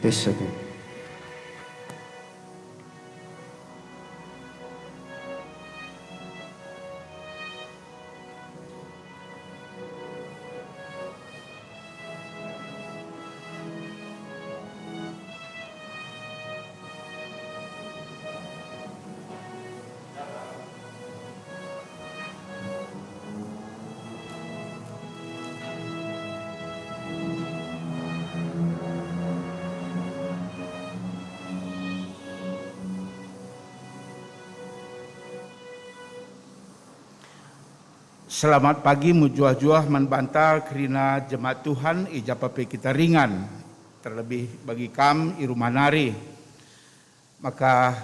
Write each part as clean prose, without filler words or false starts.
Pesaku. Selamat pagi mujuah-juah manbanta kerina jemaat Tuhan ijapape kita ringan. Terlebih bagi kam i rumah nari. Maka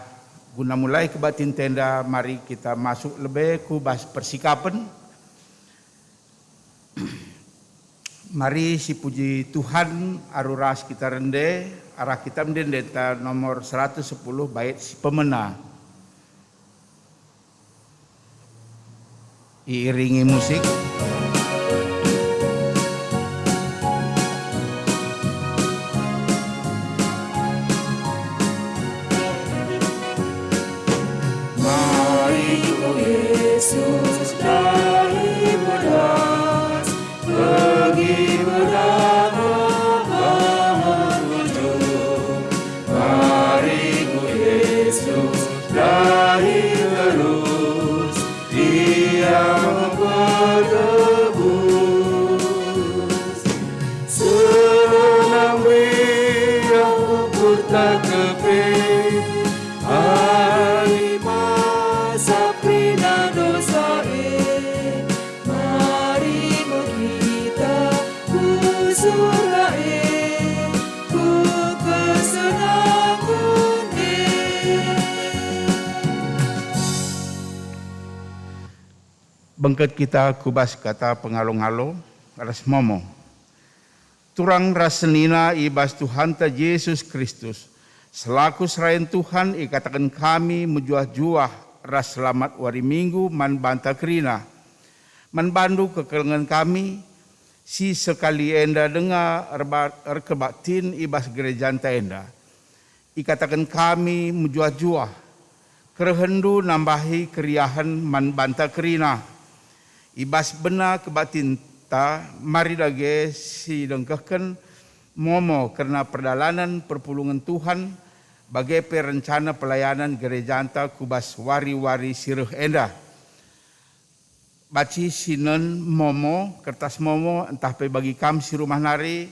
guna mulai ke batin tenda, mari kita masuk lebih ku bas persikapan. Mari si puji Tuhan aruras kita rende, arah kita mendendeta nomor 110 bait si pemena. Iringi musik. Mari ku Yesus dari beras pergi berdamai menuju. Mari ku Yesus dari terus Dia berdebus. Senang biar kubur tak keping hari masa prina dosa mari kita ku surga ku kesenangan Bengket kita kubas kata pengalung-alung ras momo. Turang rasenina ibas Tuhan ta Yesus Kristus. Selaku serain Tuhan ikatakan kami menjuah-juah ras selamat wari minggu man banta kerina. Man bandu kekelengan kami si sekali enda dengar erkebaktin ibas gereja enda. Ikatakan kami menjuah-juah kerehendu nambahi keriahan man banta kerina. Ibas benar kebatin ta mari lagi si dengkahkan momo karena perdalanan perpulungan Tuhan bagai perencana pelayanan gereja anta kubas wari-wari sirih enda. Baci sinan momo kertas momo entah pe bagi kam si rumah nari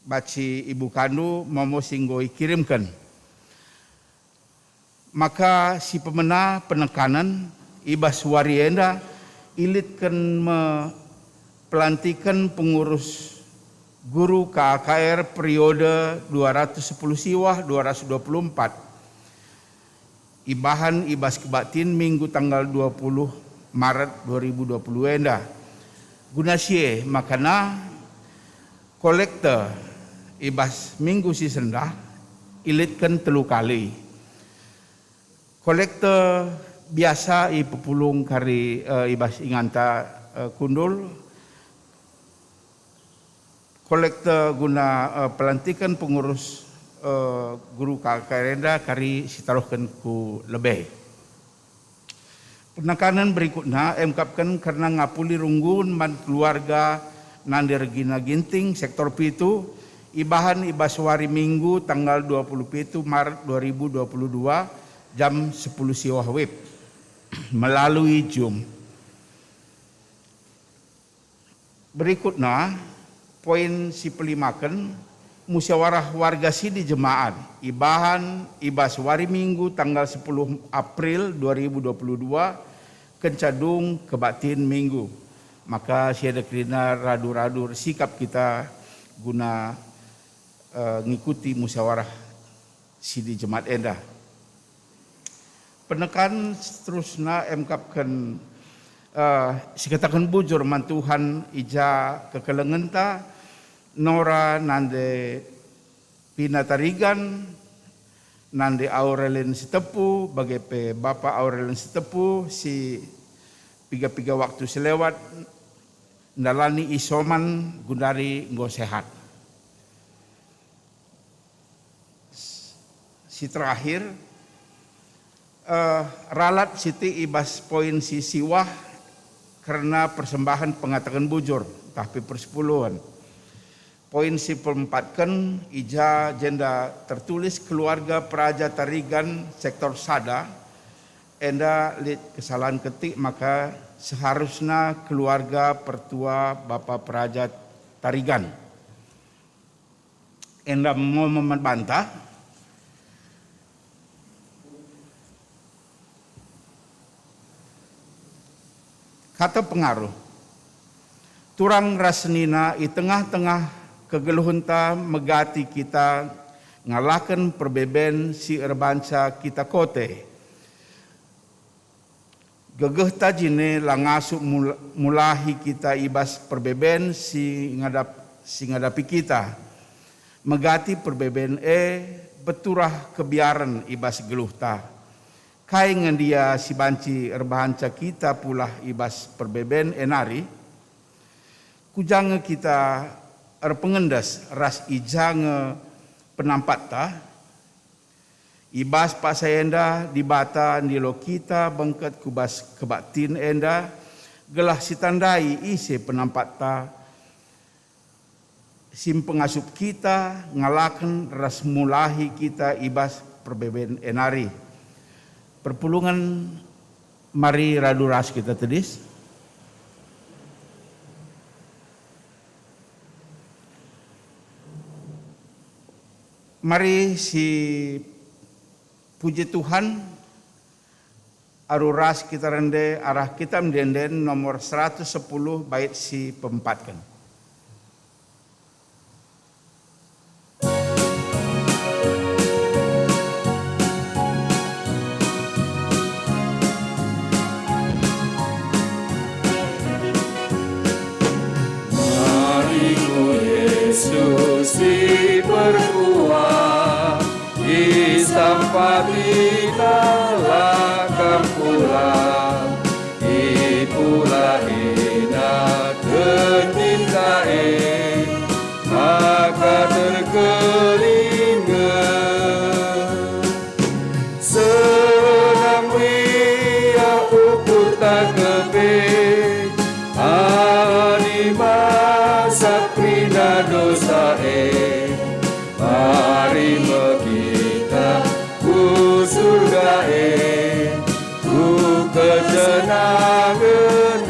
baci ibu kandu momo singgoi kirimkan. Maka si pemena penekanan ibas warienda ilitkan pelantikan pengurus guru KKR periode 210 siwah 224. Ibahan ibas kebatin minggu tanggal 20 Maret 2020 enda. Guna sie makana kolektor ibas minggu si sendah ilitkan 3 kali. Kolektor biasa pepulung kari ibas inganta kundul. Kolektor guna pelantikan pengurus guru KKR kari sitaruhkan ku lebih. Penekanan berikutnya emkapkan karena ngapuli runggun man keluarga nandir gina ginting sektor pitu ibahan ibas wari minggu tanggal 27 Maret 2022 jam 10 siwah wib melalui Zoom. Berikutnya poin si pelimakan musyawarah warga sidi jemaat ibahan ibas wari minggu tanggal 10 April 2022 kencadung kebatin minggu. Maka siada kerina radu-radu sikap kita guna ngikuti musyawarah sidi jemaat enda. Penekan seterusnya emkapkan sikatakan bujur mantuhan ija kekelengenta nora nande pinatarigan nande Aurelin Sitepu bagi pe Bapak Aurelin Sitepu si piga-piga waktu selewat ndalani isoman gundari nggo sehat. si terakhir ralat siti ibas poin si siwah karena persembahan pengatakan bujur tapi persepuluhan. Poin si perempatkan ija jenda tertulis keluarga Praja Tarigan sektor Sada. Enda lihat kesalahan ketik maka seharusnya keluarga pertua Bapak Praja Tarigan. Enda mau membantah. Kata pengaruh. Turang rasnina i tengah-tengah kegeluhunta megati kita ngalakan perbeben si erbanca kita kote. Gegeh tajine langasuk mulahi kita ibas perbeben si ngadapi kita. Megati perbeben beturah kebiaran ibas geluhta. Kai ngendia si banci erbahanca kita pula ibas perbeben enari. Kujange kita erpengendas ras ijange penampat ta. Ibas pak sayenda di bata nilo kita bengket kubas kebatin enda. Gelah si tandai isi penampat ta. Sim pengasup kita ngalakan ras mulahi kita ibas perbeben enari. Perpulungan mari radu ras kita tedis. Mari si puji Tuhan aru ras kita rende arah kita mendenden nomor 110 bait si pempatkan. Yesus berkuah di sampati lakam pula di pula ina ketindae maka terkelinga senang wia ukur tak kepe masa prina dosa mari kita ku surga ku ketenangan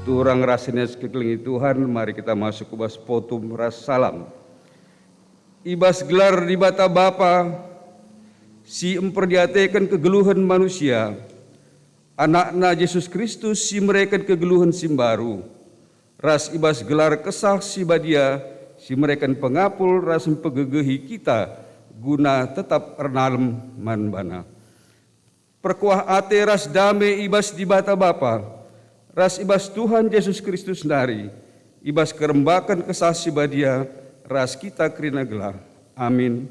turang rasanya sekeliling Tuhan. Mari kita masuk ke bas potum ras salam ibas gelar di bata Bapa si emperdiatekan kegeluhan manusia anakna Yesus Kristus si mereka kegeluhan simbaru. Ras ibas gelar kesah si badia si mereka pengapul ras pegegehi kita guna tetap ernalem manbana. Perkuah ate ras dame ibas di bata Bapa. Ras ibas Tuhan Yesus Kristus nari. Ibas kerembakan kesah si badia ras kita kerina gelah. Amin.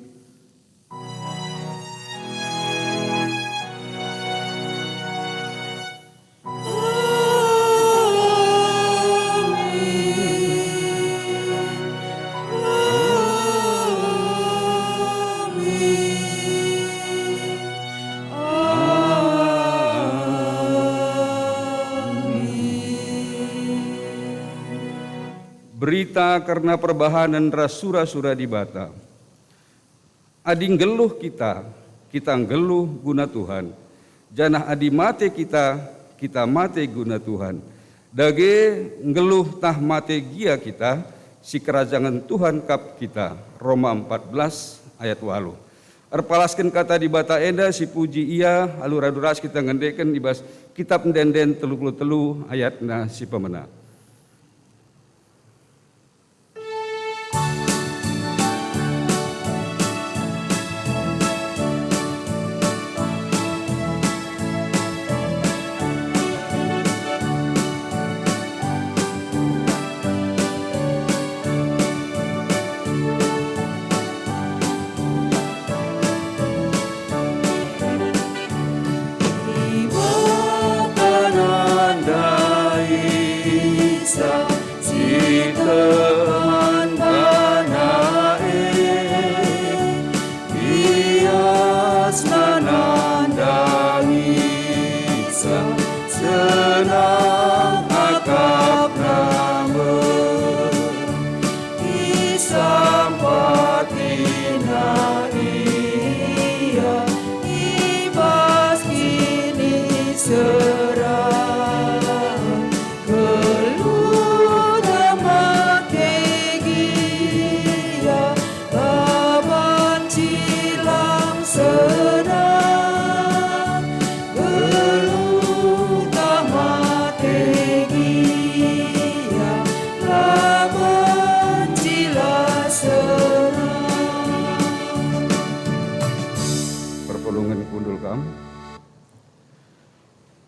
Berita karena perbahanan rasura-sura di bata. Ading geluh kita geluh guna Tuhan. Janah adi mate kita mate guna Tuhan. Dage ngeluh tah mate gia kita, si kerajaan Tuhan kap kita. Roma 14 ayat 8. Erpalaskan kata di bata enda si puji ia aluraduras kita ngendekan di bas kitab denden telu ayatna si pemena. teman bana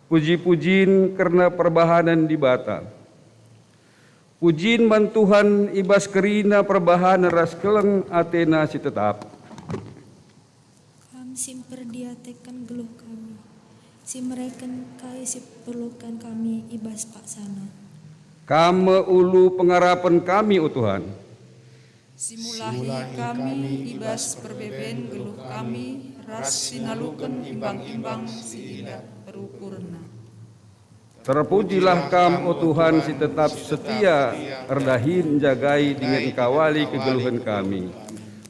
Puji-pujiin karena perbahanan di bata. Pujiin man Tuhan ibas kerina perbahanan ras keleng Athena si tetap. Kami simperdiatekan geluh kami. Si mereken kai si perlukan kami ibas paksana. Kame ulu pengarapan kami, o Tuhan. Simulahi kami ibas perbeben geluh kami ras sinaluken imbang-imbang si indah perukurna. Terpujilah kam, o Tuhan, si tetap setia, erdahin jagai dengan kawali kegeluhan kami.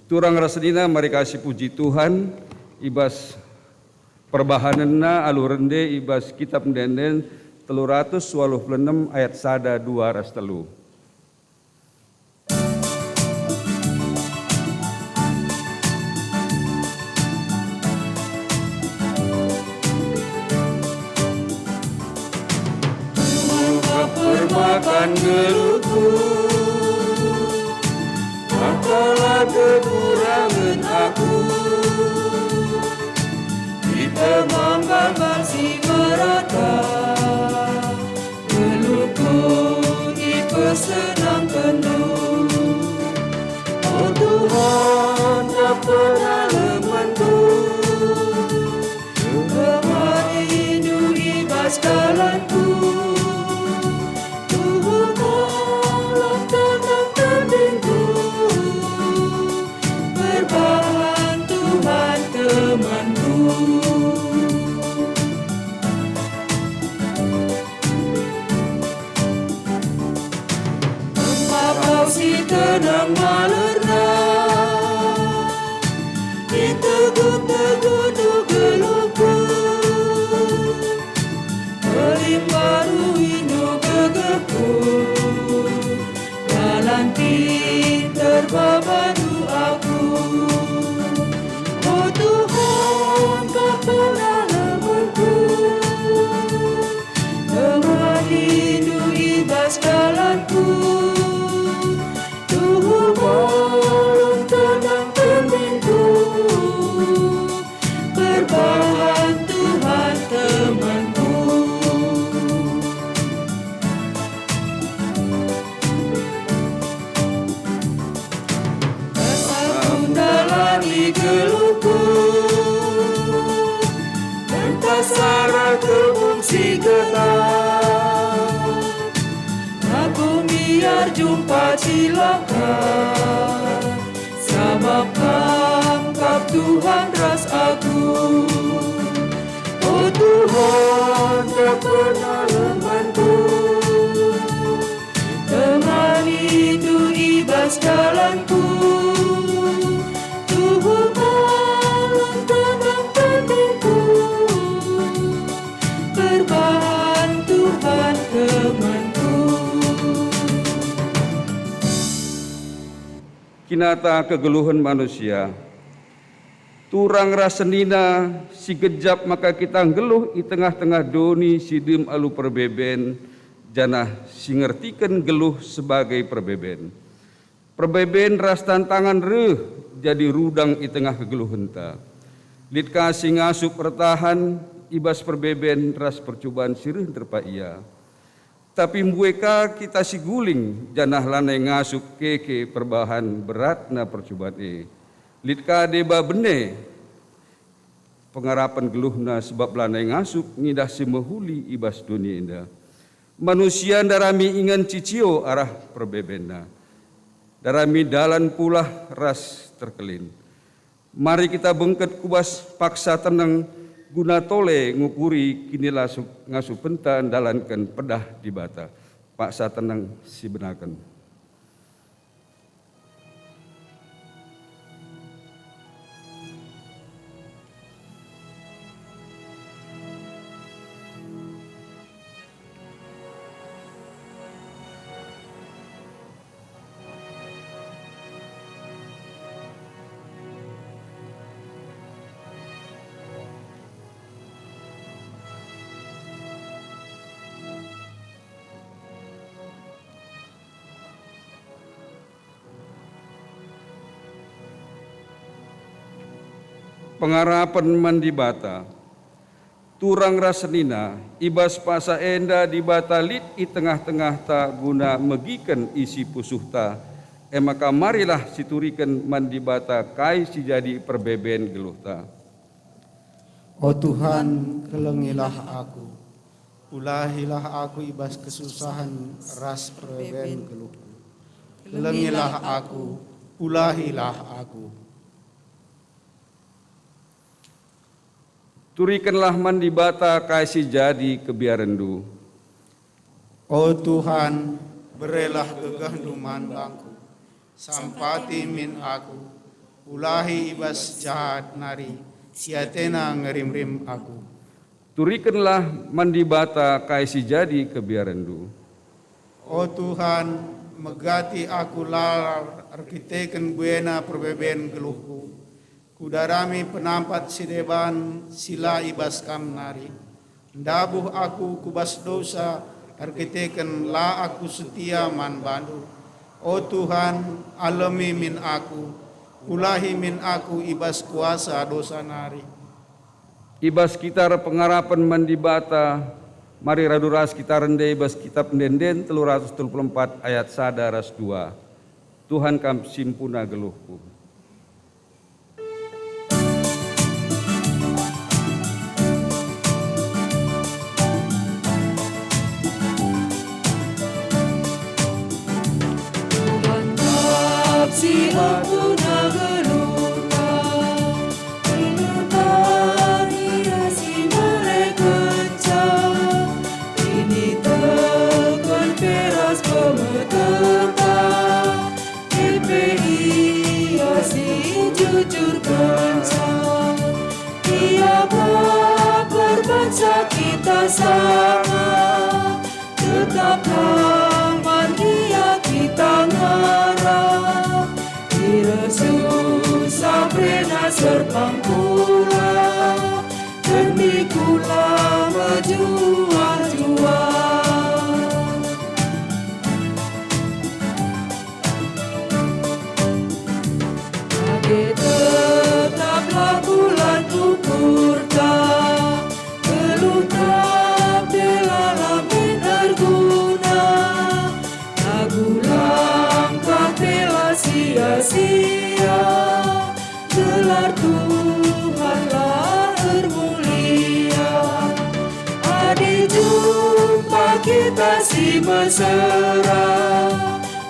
Turang rasedina mari kasih puji Tuhan, ibas perbahananna alu rende ibas kitab denden 386 ayat 1 2 ras 3. Permakan geluhku, makalah kekurangan aku. Kita membangun si merata, geluhku dipesenang penuh. Oh Tuhan, apa lemanku, kemari hidup ibas jalanku. Tenang malerna, diteguh-teguh du geluhku, pelimbaru inu gegepku, galanti terbabadu aku. Oh Tuhan, kapalah lemunku, lemah hidup ibas jalanku. Malam tenang pembinku, berbahan Tuhan temanku. Aku dalani geluhku, mentasara kebungsi getar. Aku biar jumpa cilaka, sabab kap Tuhan ras aku. Oh Tuhan, kau pernah lemanku, temani itu ibas jalanku. Tuhan malam tenang pentingku, berbahan Tuhan temanku. Kinata kegeluhan manusia, turang rasenina si gejap maka kita geluh di tengah-tengah doni sidim alu perbeben, janah si ngertikan geluh sebagai perbeben. Perbeben ras tantangan reh jadi rudang di tengah kegeluhan ta. Lit kasih ngasup pertahan ibas perbeben ras percobaan sirih terpa ia. Tapi mereka kita si guling janah lanai ngasup keke perbahan berat na percobaan litka deba bene pengarapan geluhna sebab lanai ngasup ngidah si mehuli ibas dunia indah. Manusia darami ingan cicio arah perbebena, darami dalan pula ras terkelin. Mari kita bengket kubas paksa tenang guna tole ngukuri kini lasuk ngasup pentan dalankan pedah di bata. Paksa tenang si benakan. Pengarapan mandi bata, turang rasenina ibas pasa enda di batalit i tengah-tengah ta guna megiken isi pusuh ta, maka marilah situriken mandi bata kai si jadi perbeben geluh ta. O Tuhan, kelengilah aku, ulahilah aku ibas kesusahan ras perbeben geluhku. Kelengilah aku, ulahilah aku. Turikanlah mandi bata kasih jadi kebiarendu. O Tuhan, berelah gegahdu mandangku, sampati min aku, ulahi ibas jahat nari, siatena ngerim-rim aku. Turikanlah mandi bata kasih jadi kebiarendu. O Tuhan, megati aku lalar arkiteken buena perbeben geluhku. Kudarami penampat sideban sila ibas kam nari. Ndabuh aku kubas dosa arkiteken la aku setia man bandu. O Tuhan, alami min aku, ulahi min aku ibas kuasa dosa nari. Ibas kitar pengarapan mandi bata, mari raduras kita rendai ibas kitab Denden 334 ayat 1 ras 2. Tuhan kam simpuna geluhku. Si aku nageluka, inutani si merekenca, ini tekan keras pemeterta, KPI si jujur kenca, ia berbangsa kita sama, tetaplah mania kita ngarah. Susah pernah serpang pula, demi kula berjuang-juang. Age tetaplah bulan ukur tak, geluh tak belalah berguna, lagu langkah bela sia-sia, gelar Tuhanlah termulia. Adi jumpa kita si mesra,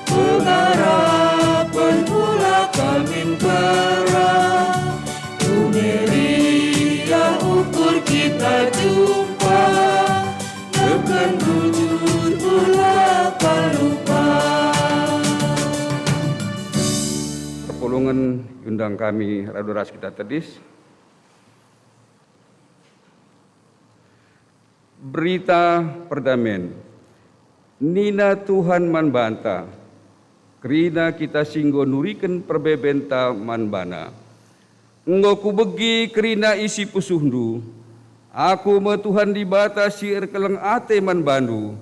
pengharapan pula kami perah. Dunia ukur kita jumpa, tekan bujur pula palupa. Perpulungan undang kami raduras kita tedis. Berita perdamaian. Nina Tuhan man banta, kerina kita singgo nuriken perbebenta man bana. Ngoku begi kerina isi pusuhndu, aku me Tuhan di bata siir keleng ate man bandu,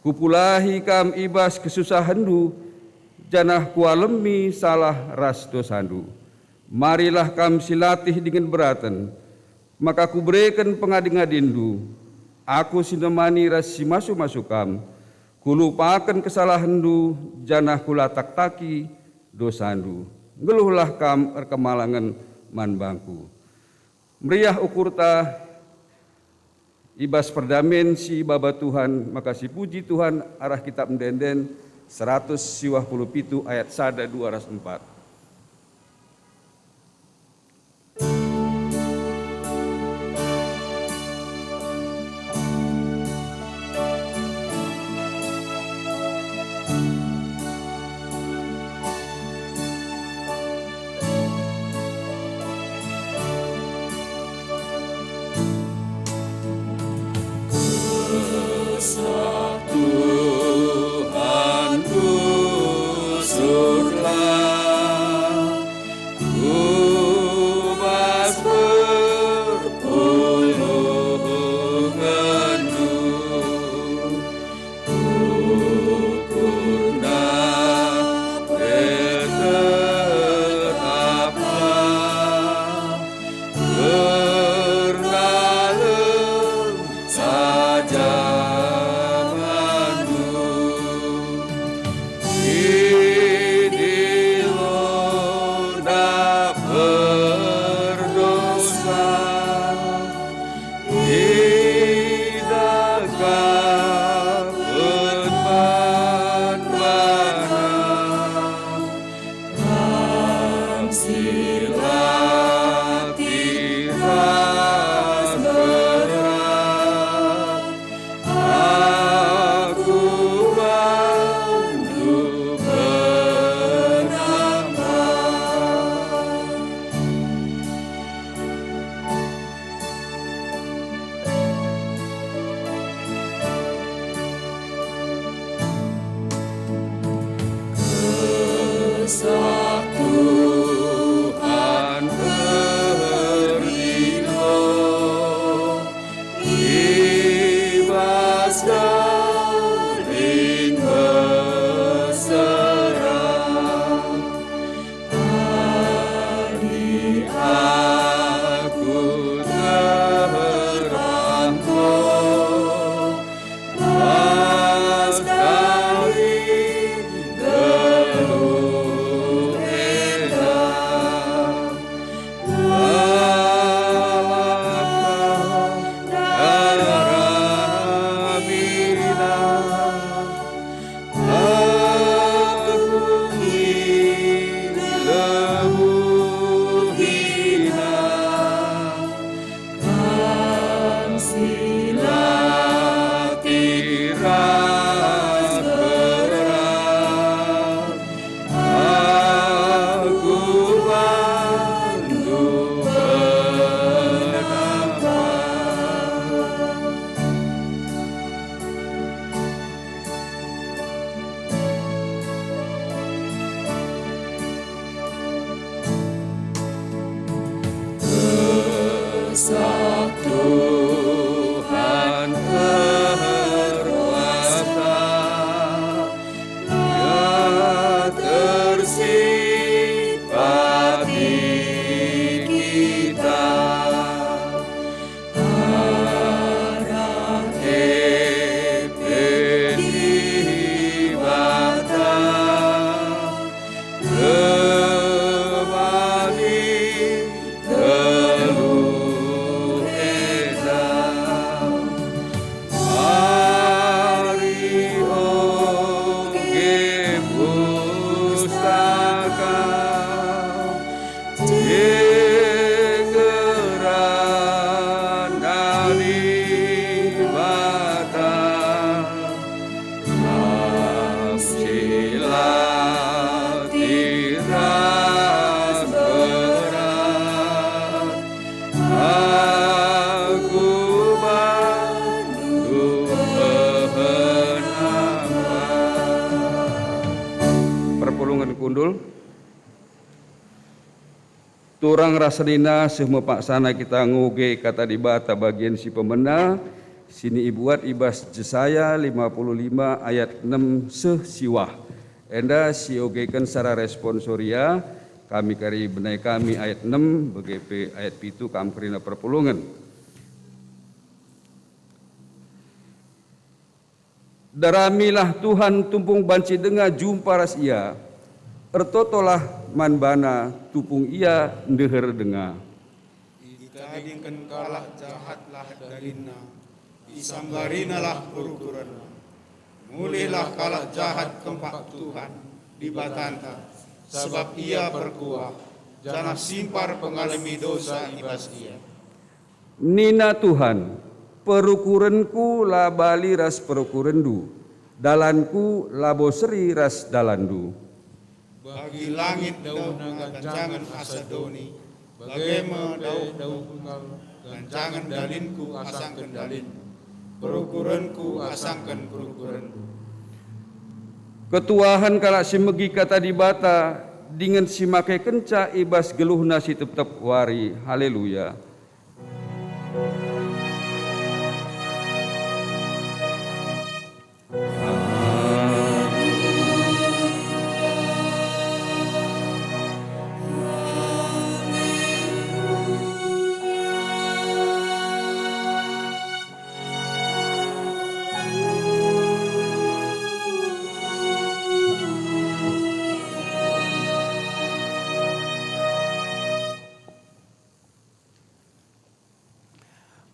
kupulahi kam ibas kesusahandu, janah kualemi salah ras dosandu. Marilah kam silatih dengan beratan, maka kuberikan pengadi-ngadindu. Aku sinemani ras si masu-masu kam, kulupakan kesalahandu, janah kulatak taki dosandu. Ngeluhlah kam kemalangan man bangku. Meriah ukurta ibas perdamen si baba Tuhan, makasih puji Tuhan arah kitab Denden 127 ayat 1 2 ras 4. Tuhan usurlah kundul. Turang rasenina semua paksana kita ngoge kata di bata bagian si pemena. Sini ibuat ibas Jesaya 55 ayat 6 sesiwah. Enda si ogekan secara responsoria kami kari benai kami ayat 6 BGP ayat 7 kamprina perpulungan. Daramilah Tuhan tumpung banci dengar jumpa ras ia. Ertotolah manbana tupung ia ndeher dengar. Itadingkan kalah jahatlah darina, isambarinalah perukuran. Mulihlah kalah jahat kempak Tuhan di batanta, sebab ia berkuah, jangan simpar pengalami dosa ibas ia. Nina Tuhan, perukuranku labali ras perukurandu, dalanku labo seri ras dalandu. Bagi langit daun gancangan asadoni, bagaimana daun gancangan dalinku asangkan dalin, perukuranku asangkan perukuranku. Ketuahan kalak si megi kata di bata, dengan si makai kenca ibas geluh nasi tetap wari. Haleluya.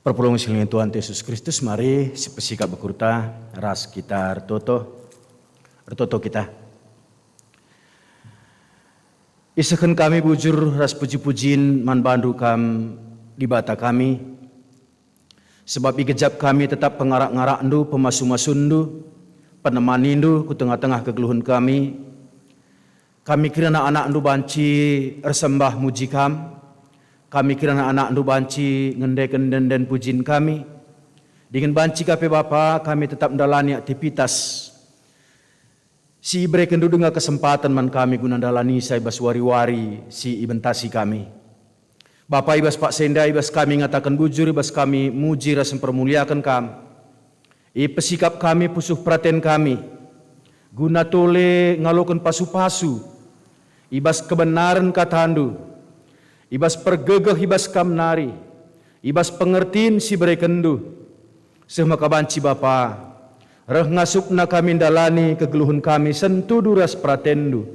Perpulungan silingan Tuhan Yesus Kristus, mari sepesika bekurta ras kita ertoto kita. Isakan kami bujur ras puji-pujin man bandu kam di bata kami. Sebab ikejap kami tetap pengarak-ngarak ndu, pemasu-masundu, penemanindu ku tengah-tengah kegeluhan kami. Kami kirana anak ndu banci ersembah muji kam. Kami kirana anak ndu banci ngendeken dan pujin kami. Dengan banci kape Bapa kami tetap mendalani aktivitas. Si ibre kendu dengan kesempatan man kami guna dalani saya ibas wari-wari si ibentasi kami. Bapa ibas Pak Senda ibas kami ngatakan bujur ibas kami muji rasa permuliakan kami. Pesikap kami pusuh perhatian kami. Guna tole ngalokan pasu-pasu. Ibas kebenaran katandu. Ibas pergegeh ibas kamnari, ibas pengertiin si berekendu. Semua kabanci Bapa, reh ngasupna kami dalani kegeluhan kami sentu duras pratendu.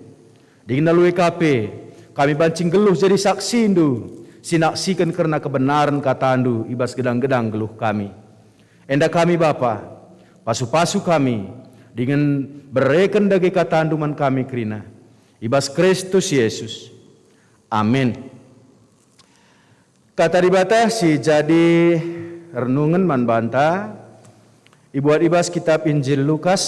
Dengan lalui kape, kami bancing geluh jadi saksi indu, sinaksikan karena kebenaran katandu ibas gedang-gedang geluh kami. Enda kami Bapa, pasu-pasu kami, dengan bereken dagi katandu man kami kerina. Ibas Kristus Yesus. Amin. Kata dibata si jadi renungan man banta ibuat ibas kitab Injil Lukas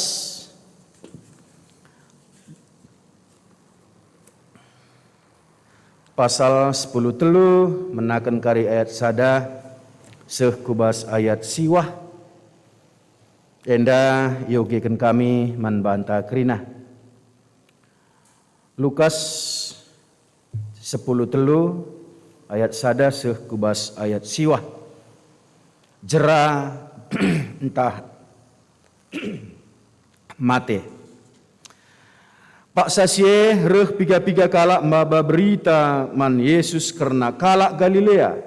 pasal 10 telu menakan kari ayat sada seh kubas ayat siwah enda yogikan kami man banta kerina. Lukas 10 telu ayat sada seh kubas ayat siwah. Jera entah mate. Pak Sasye reh piga-piga kalak maba berita man Yesus karena kalak Galilea.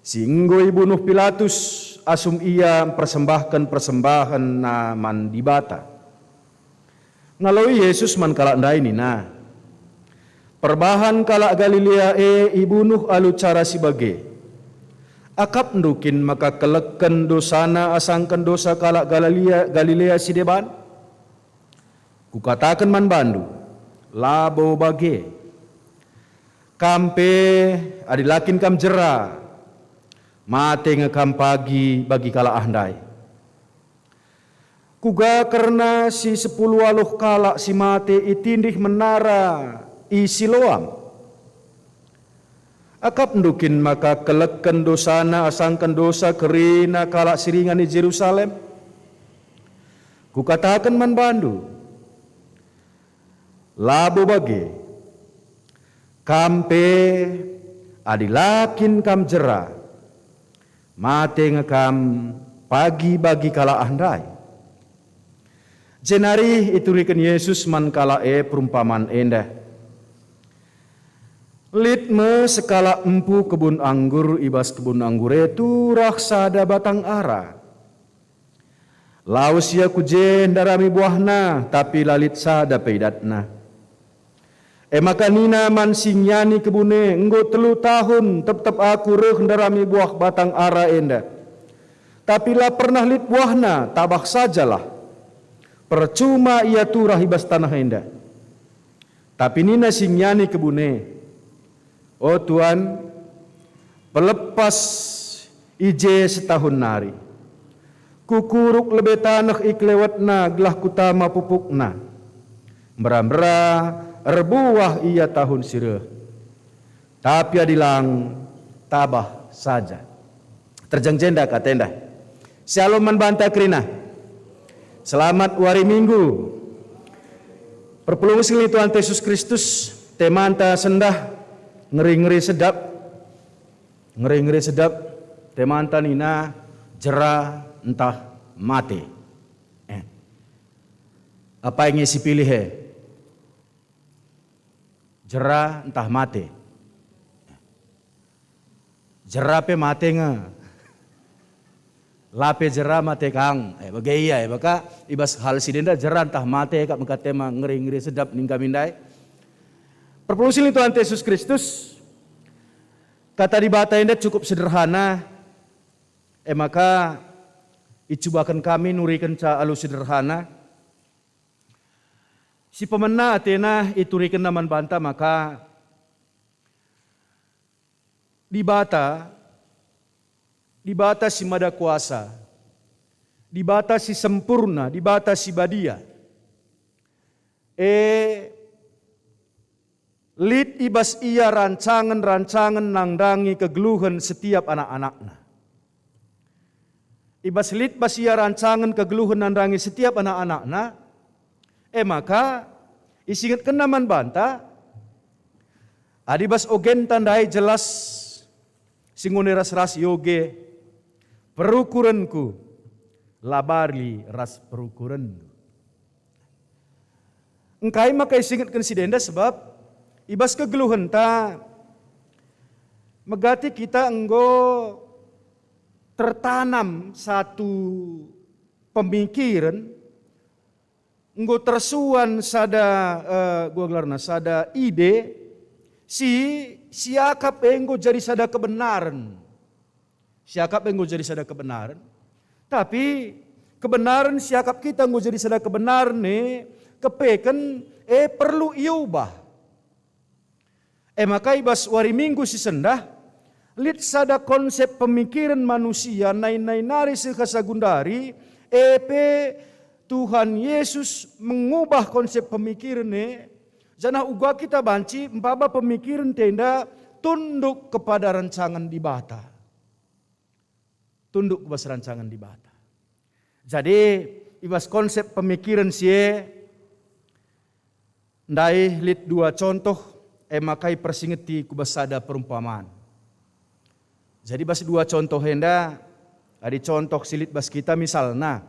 Singgoi bunuh Pilatus asum ia persembahkan persembahan na man dibata. Ngaloi Yesus man kalak ndai nina. Perbahan kalak Galilea ibunuh alu cara sibage. Akap ndukin maka keleken dosana asangkan dosa kalak Galilea si deban. Kukatakan man bandu, labo bage. Kampe adilakin kam jera. Mate ngekam pagi bagi kalak ahdai. Kuga karena si 10 aluh kalak si mate itindih menara Siloam. Akap ndukin maka keleken dosana asangkan dosa kerina kalak siringan di Jerusalem. Kukatakan man bandu. labo bage kampe adilakin kam jera mate ngekam pagi bagi kala andai. Jenari iturikan Yesus man kala perumpamaan endah. Litme sekala empu kebun anggur ibas kebun anggur itu raksada batang ara. Laus ya kujen darami buahna tapi lalit sada peidatna. Maka nina man singyani kebune enggo 3 tahun tetap aku reh darami buah batang ara enda. Tapi lah pernah lit buahna tabak sajalah. Percuma ia turah ibas tanah enda. Tapi nina singyani kebune. Oh Tuhan, pelepas ije setahun nari. Kukuruk lebe tanah iklewatna gelah kutama pupukna. Mera-mera rebuah ia tahun sireh. Tapi adilang tabah saja. Terjengjenda katenda. Shalom banta krina. Selamat hari Minggu. Perpulungan sekali Tuhan Yesus Kristus. Temanta sendah. Ngeri-ngeri sedap, temanta nina jera entah mati. Apa yang isi pilih jera entah mati. Jera pe mati nga. Lape jera mati kang. Bagai iya baka ibas hal sidenda jera entah mati kak mengkatema ngeri-ngeri sedap ningkamindai. Perpulusin Tuhan Yesus Kristus, kata di bata ini cukup sederhana, maka icubakan kami nurikan ca alu sederhana. Si pemena Athena iturikan naman banta maka di bata si mada kuasa, di bata si sempurna, di bata si badia. Lid ibas ia rancangan-rancangan nangdangi kegeluhan setiap anak-anaknya. Ibas lid bas ia rancangan kegeluhan nangdangi setiap anak-anaknya. Maka isingat kenaman banta. Adibas ogen tandai jelas singune ras yoge perukuranku labari ras perukuranku. Engkai maka isingatkan si denda sebab ibas kegeluhan ta megati kita enggo tertanam satu pemikiran enggo tersuan sada ide siakap enggo jadi sada kebenaran. Siakap enggo jadi sada kebenaran. Tapi kebenaran siakap kita enggo jadi sada kebenaran kepeken perlu iubah. Maka ibas wari Minggu si sendah, lit sada konsep pemikiran manusia nari sekasagundari, Tuhan Yesus mengubah konsep pemikiran jana uga kita banci empaba pemikiran tenda tunduk kepada rancangan di bata. Tunduk kepada rancangan di bata. Jadi ibas konsep pemikiran sie ndai lit 2 contoh makai persingeti kubasada perumpamaan. Jadi bas 2 contoh henda, adi contoh silit bas kita misalna.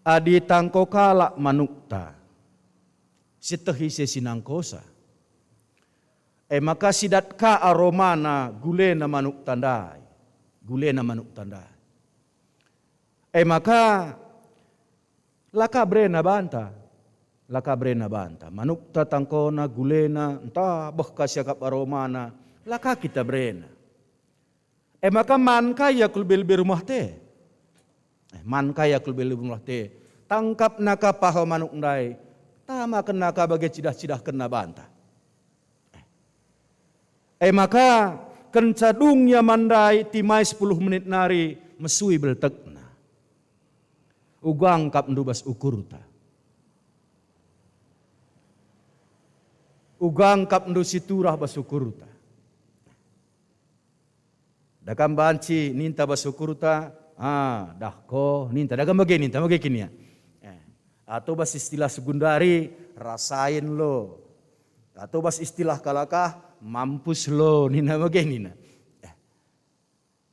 Adi tangko kala manukta, sitehi sesinangkosa. Maka sidat ka aromana gulena manuk tandai. Gulena manuk tandai. Maka laka brena banta. Laka brena banta, manuk tatangkona gulena, entah bahkan siakap aromana, laka kita brena. Maka man kaya kulbel rumah te, man kaya kulbel rumah te, tangkap naka paho manuk ndai, tama kenaka bagai cidah-cidah kena banta. Maka kencadungnya mandai timai 10 menit nari mesui beltekna. Ugang kap ndubas ukurta. Ugang kap ndu siturah basukuruta. Dakam banci ninta basukuruta, dah ko ninta dagam bagi ninta bagi kinia. Atau bas istilah sekundari, rasain lo. Atau bas istilah kalakah, mampus lo. Nina begini.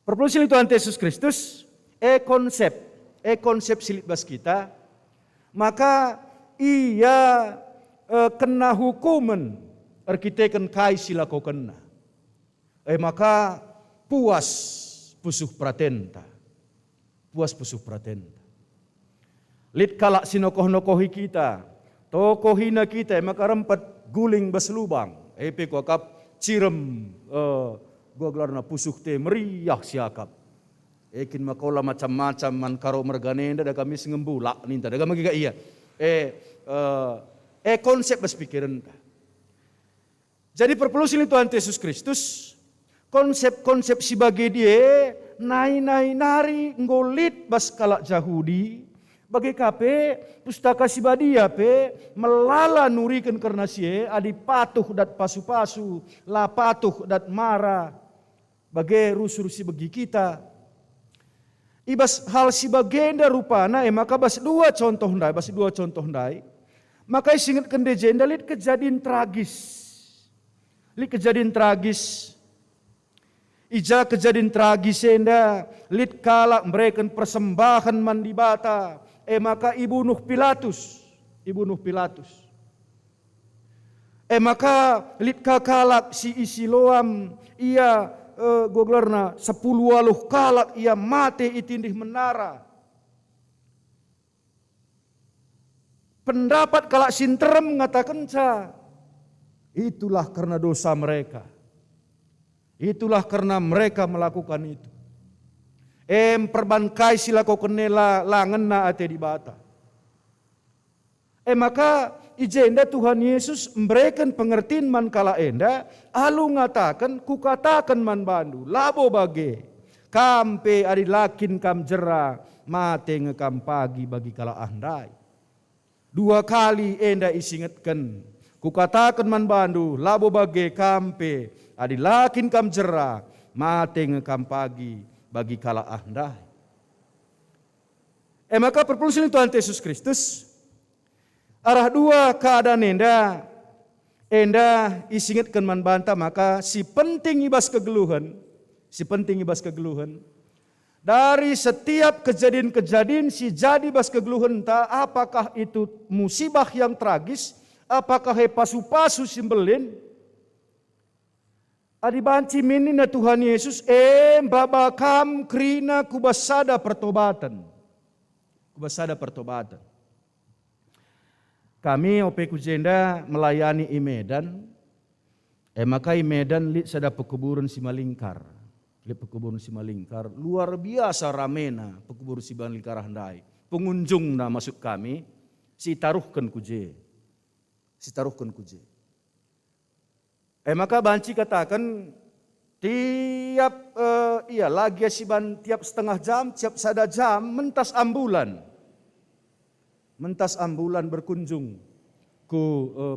Perpuluhan Tuhan Yesus Kristus, konsep silit bas kita, maka ia kena hukuman, arkiteken kai sila kau kena. Maka puas pusuh pratenta. Puas pusuh pratenta. Lit kalak sinokoh-nokohi kita, tokohina kita, maka rempat guling bas lubang. Epe ko akap cirem, gua gelarna pusuh te meriah siakap. Ekin makola macam-macam man karo merganenda da kami sengembulak ninta da kami iya. Konsep bas pikiran. Jadi perpuluhan Tuhan Yesus Kristus, konsep sebagai dia, nari ngolit bas kalak Yahudi, bagi kape pustaka sibadia pe melala nurikan karena sie adi patuh dat pasu-pasu, la patuh dat mara, bagi rusuh-rusi bagi kita. Ibas hal sibagenda rupana, maka bas dua contoh ndai, maka isingat kendejenda lit kejadian tragis. Lit kejadian tragis. Ija kejadian tragis enda lit kalak memberikan persembahan mandibata. Maka ibu Nuh Pilatus. Maka lit kakalak si Isiloam ia goglarna 10 kalak ia mati itindih menara. Pendapat kalak sinterem mengatakan itulah karena dosa mereka. Itulah karena mereka melakukan itu. Perbankai sila kau kenela langen na ate di bata. Maka ijenda Tuhan Yesus memberikan pengertian man kala enda, alu ngatakan kukatakan man bandu, labo bage, kampe adi lakin kam jera, mate ngekam pagi bagi kala andai. 2 kali enda isingatkan, kukatakan man bandu, labo bage kampe, adi lakin kam jera, mate ngekam pagi bagi kala andai. Maka perpuluhan Tuhan Yesus Kristus, arah 2 keadaan enda isingatkan man banta, maka si penting ibas kegeluhan, dari setiap kejadian-kejadian si jadi bas kegeluhan ta, apakah itu musibah yang tragis, apakah pasu-pasu simbelin, adi banci minina Tuhan Yesus, babakam krina kubasada pertobatan. Kami OP Kujenda melayani i Medan, maka i Medan lit sada pekuburan Simalingkar. Luar biasa ramena pekuburan Simalingkar handai. Pengunjung na masuk kami, si taruhkan kuje. Maka banci katakan tiap lagi siban tiap setengah jam, tiap sada jam mentas ambulan berkunjung ke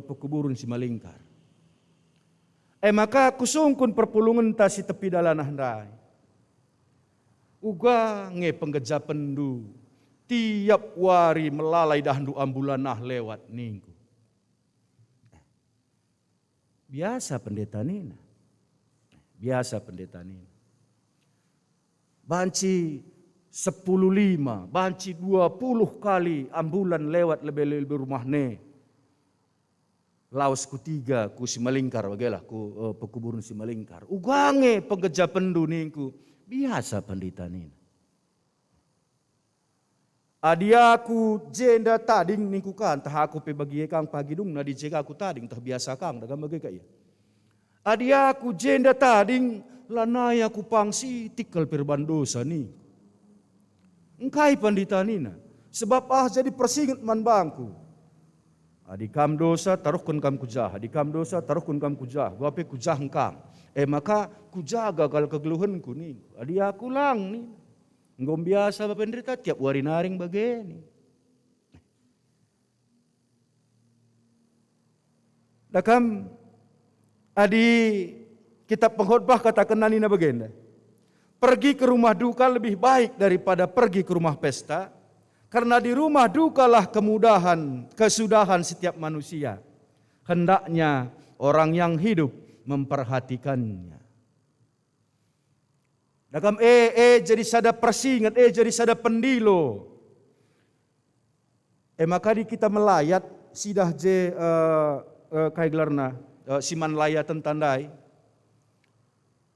pekuburan Simalingkar. Maka kusungkun perpulungan ta si tepi dalanah handai. Uga nge penggejapan du tiap wari melalai dahandu ambulanah lewat ningku. Biasa pendeta nina. Banci 10.5, banci 20 kali ambulan lewat lebih rumah ne. Laos kutiga ku Simalingkar bagelah ku pekuburan Simalingkar. Ugange penggejapan ningku. Biasa pendeta nina. Adiaku jenda tading ningku kan tah aku pe bagi kang pagi dung na dijega aku tading tah biasa kang dagang bagi kaya. Adiaku jenda tading lanaya ku pangsi tikal perbandosa ni. Engkai pandita nina. Sebab jadi persingat man bangku. Adikam dosa taruhkan kam kujah. Adikam dosa taruhkan kam kujah. Gua pe kujah engkang. Maka kujaga kalau kegeluhanku ni. Adi aku lang ni. Ngom biasa bapenderita tiap wari naring bageni. Dakam adi kitab pengkhotbah katakan nina bagenda. Pergi ke rumah duka lebih baik daripada pergi ke rumah pesta. Karena di rumah dukalah kesudahan setiap manusia. Hendaknya orang yang hidup memperhatikannya. Dagam jadi sada persingat, jadi sada pendilo. Maka di kita melayat sidah je kai gelarna siman layatan tandai.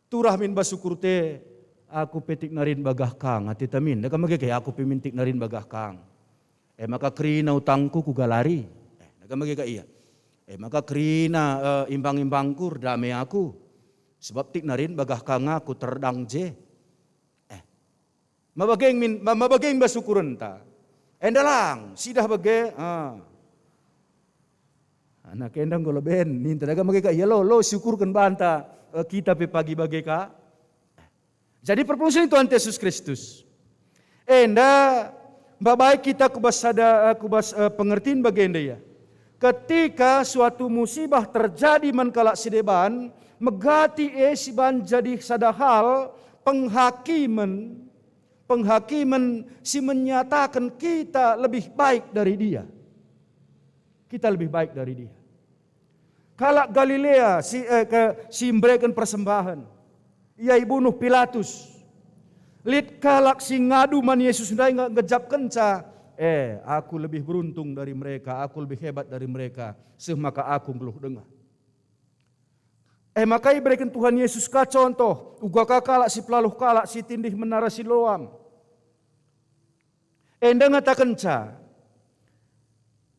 Turah min basukur te aku petik narin bagah kang ati tamin. Dagam mage kaya aku pimintik narin bagah kang. Maka krina utangku ku galari. Dagam mage kaya iya. Maka krina imbang-imbangku dame aku. Sebab tik narin bagah kang aku terdang je. Mabageng basukuran ta. Endalang sidah bage. Anak endang goleben ninta daga mage ka iya lo syukurkan banta kita pe pagi bage ka. Jadi perpulusan Tuhan Yesus Kristus. Enda baik kita kubas pengertian bagenda ya. Ketika suatu musibah terjadi mankala sideban megati siban jadi sadahal penghakiman si menyatakan kita lebih baik dari dia. Kita lebih baik dari dia. Kalak Galilea si memberikan persembahan. Ia bunuh Pilatus. Lid kalak si ngadu man Yesus ndai ngejap kenca. Aku lebih beruntung dari mereka, aku lebih hebat dari mereka. Semaka aku ngeluh dengar. Maka berikan Tuhan Yesus ka contoh. Uga kalak si pelaluh kalak si tindih menara Siloam. Enda ngatakan ca.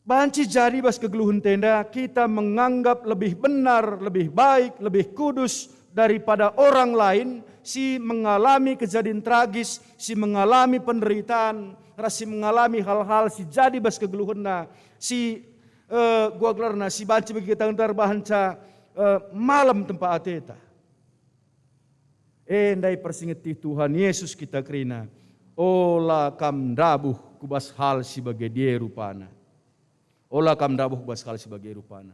Banci jadi bas kegeluhan tenda kita menganggap lebih benar, lebih baik, lebih kudus daripada orang lain. Si mengalami kejadian tragis, si mengalami penderitaan, si mengalami hal-hal si jadi bas kegeluhan si gua gelarna si banci bagi kita bahan ca malam tempat ateta. Endai persingeti Tuhan Yesus kita kerina. Ola kam dabuh kubas hal sebagai dia rupana. Ola kam dabuh kubas hal sebagai rupana.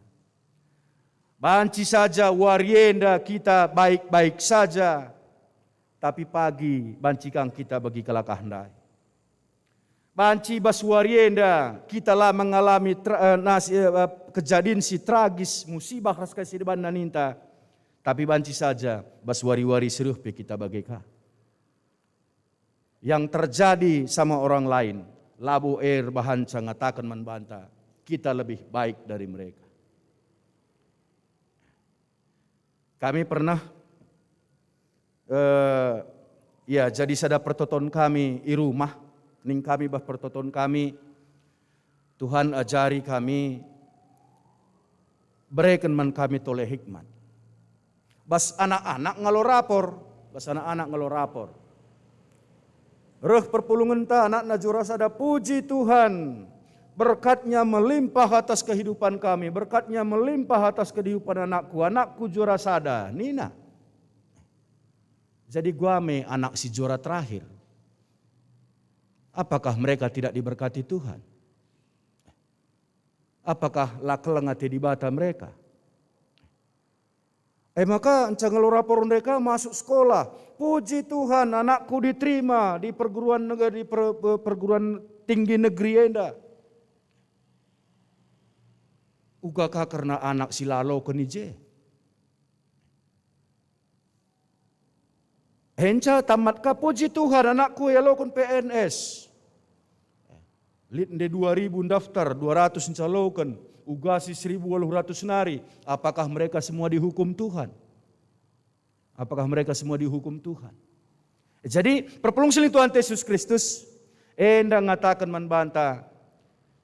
Banci saja warienda kita baik-baik saja. Tapi pagi bancikan kita bagi kelakah handai. Banci bas warienda kita lah mengalami kejadian si tragis musibah raskai si depan naninta. Tapi banci saja bas wari-wari seruh pe kita bagaikan. Yang terjadi sama orang lain, labu bahan ngatakan membanta, kita lebih baik dari mereka. Kami pernah, jadi sada pertoton kami di rumah, ning kami bah pertoton kami, Tuhan ajari kami, berikan man kami toleh hikmat. Bas anak-anak ngalo rapor. Reh perpulungan ta anak najura sada puji Tuhan. Berkatnya melimpah atas kehidupan kami. Berkatnya melimpah atas kehidupan anakku jura sada. Nina. Jadi gua anak si jura terakhir. Apakah mereka tidak diberkati Tuhan? Apakah lakelengati di bata mereka? Maka encang rapor mereka masuk sekolah. Puji Tuhan anakku diterima di perguruan negeri, di perguruan tinggi negeri enda. Ugakah karena anak silalo kenije? Henca tamatkah puji Tuhan anakku ya lo kon PNS. Linde 2000 daftar, 200 encalokan. Ugasi 1800 nari. Apakah mereka semua dihukum Tuhan? Apakah mereka semua dihukum Tuhan? Jadi perpelungsi Tuhan Yesus Kristus enda ngatakan membanta,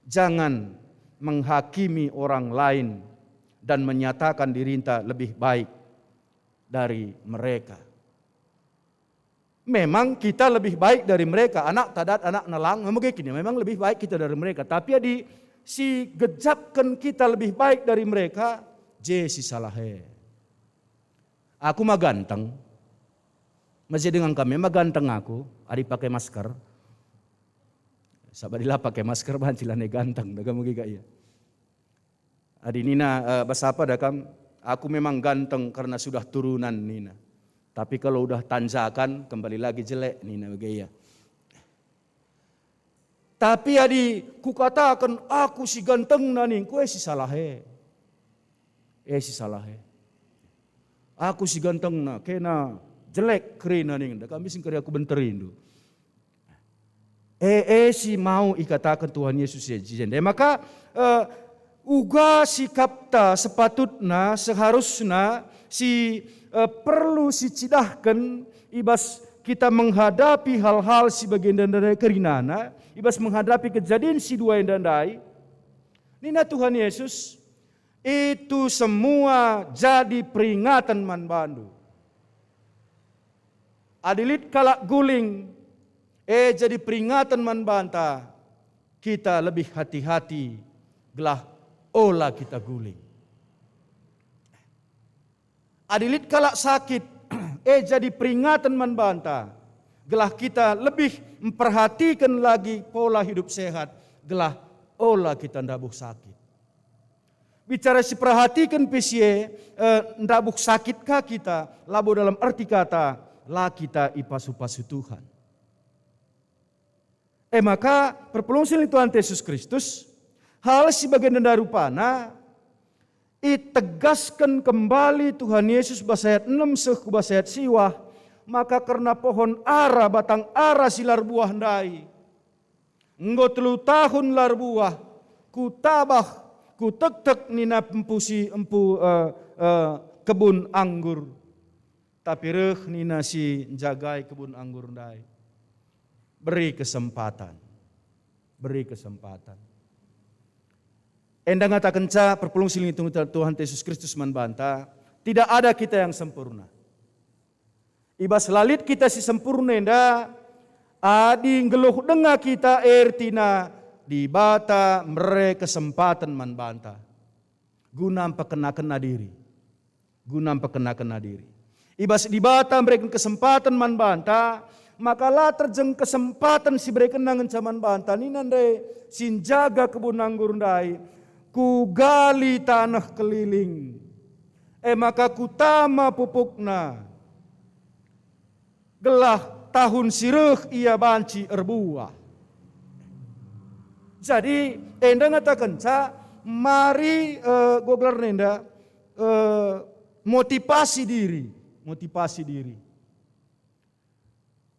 jangan menghakimi orang lain dan menyatakan dirinta lebih baik dari mereka. Memang kita lebih baik dari mereka, anak tadat, anak nelang, memang lebih baik kita dari mereka. Tapi si gejapkan kita lebih baik dari mereka, si salahe. Aku mah ganteng. Masih dengan kami mah ganteng aku, adi pakai masker. Sabadilah pakai masker bancilane ganteng, daga mugi ya. Adi Nina basapa dakam, aku memang ganteng karena sudah turunan Nina. Tapi kalau udah tanjakan kembali lagi jelek Nina mugi ya. Tapi adi kukatakan aku si ganteng nani, kue si salahe. Si salahe. Aku si ganteng na, kena jelek keren nani, kami singkari aku benterin du. Si mau ikatakan Tuhan Yesus ya jijende. Maka uga sikap ta sepatutna seharusnya si perlu si cidahkan ibas kita menghadapi hal-hal si bagian dari kerinana, ibas menghadapi kejadian si dua yang dandai. Nina Tuhan Yesus itu semua jadi peringatan man bandu. Adilit kalak guling, jadi peringatan man banta, kita lebih hati-hati, gelah olah kita guling. Adilit kalak sakit, jadi peringatan man banta, gelah kita lebih memperhatikan lagi pola hidup sehat, gelah olah kita ndabuh sakit. Bicara si perhatikan pesie, ndabuh sakitkah kita, labo dalam arti kata, lah kita ipasu-pasu Tuhan. Maka perpelungsin Tuhan Yesus Kristus, hal si bagian dari rupana, tegaskan kembali Tuhan Yesus bahasa ayat 6 sehku bahasa ayat siwah, maka karena pohon ara batang ara silar buah ndai, enggo 3 tahun lar buah, ku tabah, ku tek-tek nina empu kebun anggur, tapi reh nina si jagai kebun anggur ndai. Beri kesempatan. Beri kesempatan. Endang ngatakan ca perpulung siling Tuhan Yesus Kristus manbanta, tidak ada kita yang sempurna. Ibas lalit kita si sempurna enda, adi ngeluh denga kita ertina di bata mere kesempatan manbanta. Guna kena diri. Guna kena diri. Ibas di bata mereka kesempatan manbanta, maka lah terjeng kesempatan si mereka nangan caman banta ni nandai sinjaga kebun anggur ndai ku gali tanah keliling maka ku tama pupukna gelah tahun sireh ia banci erbuah. Jadi enda ngatakan ca mari goblar nenda motivasi diri.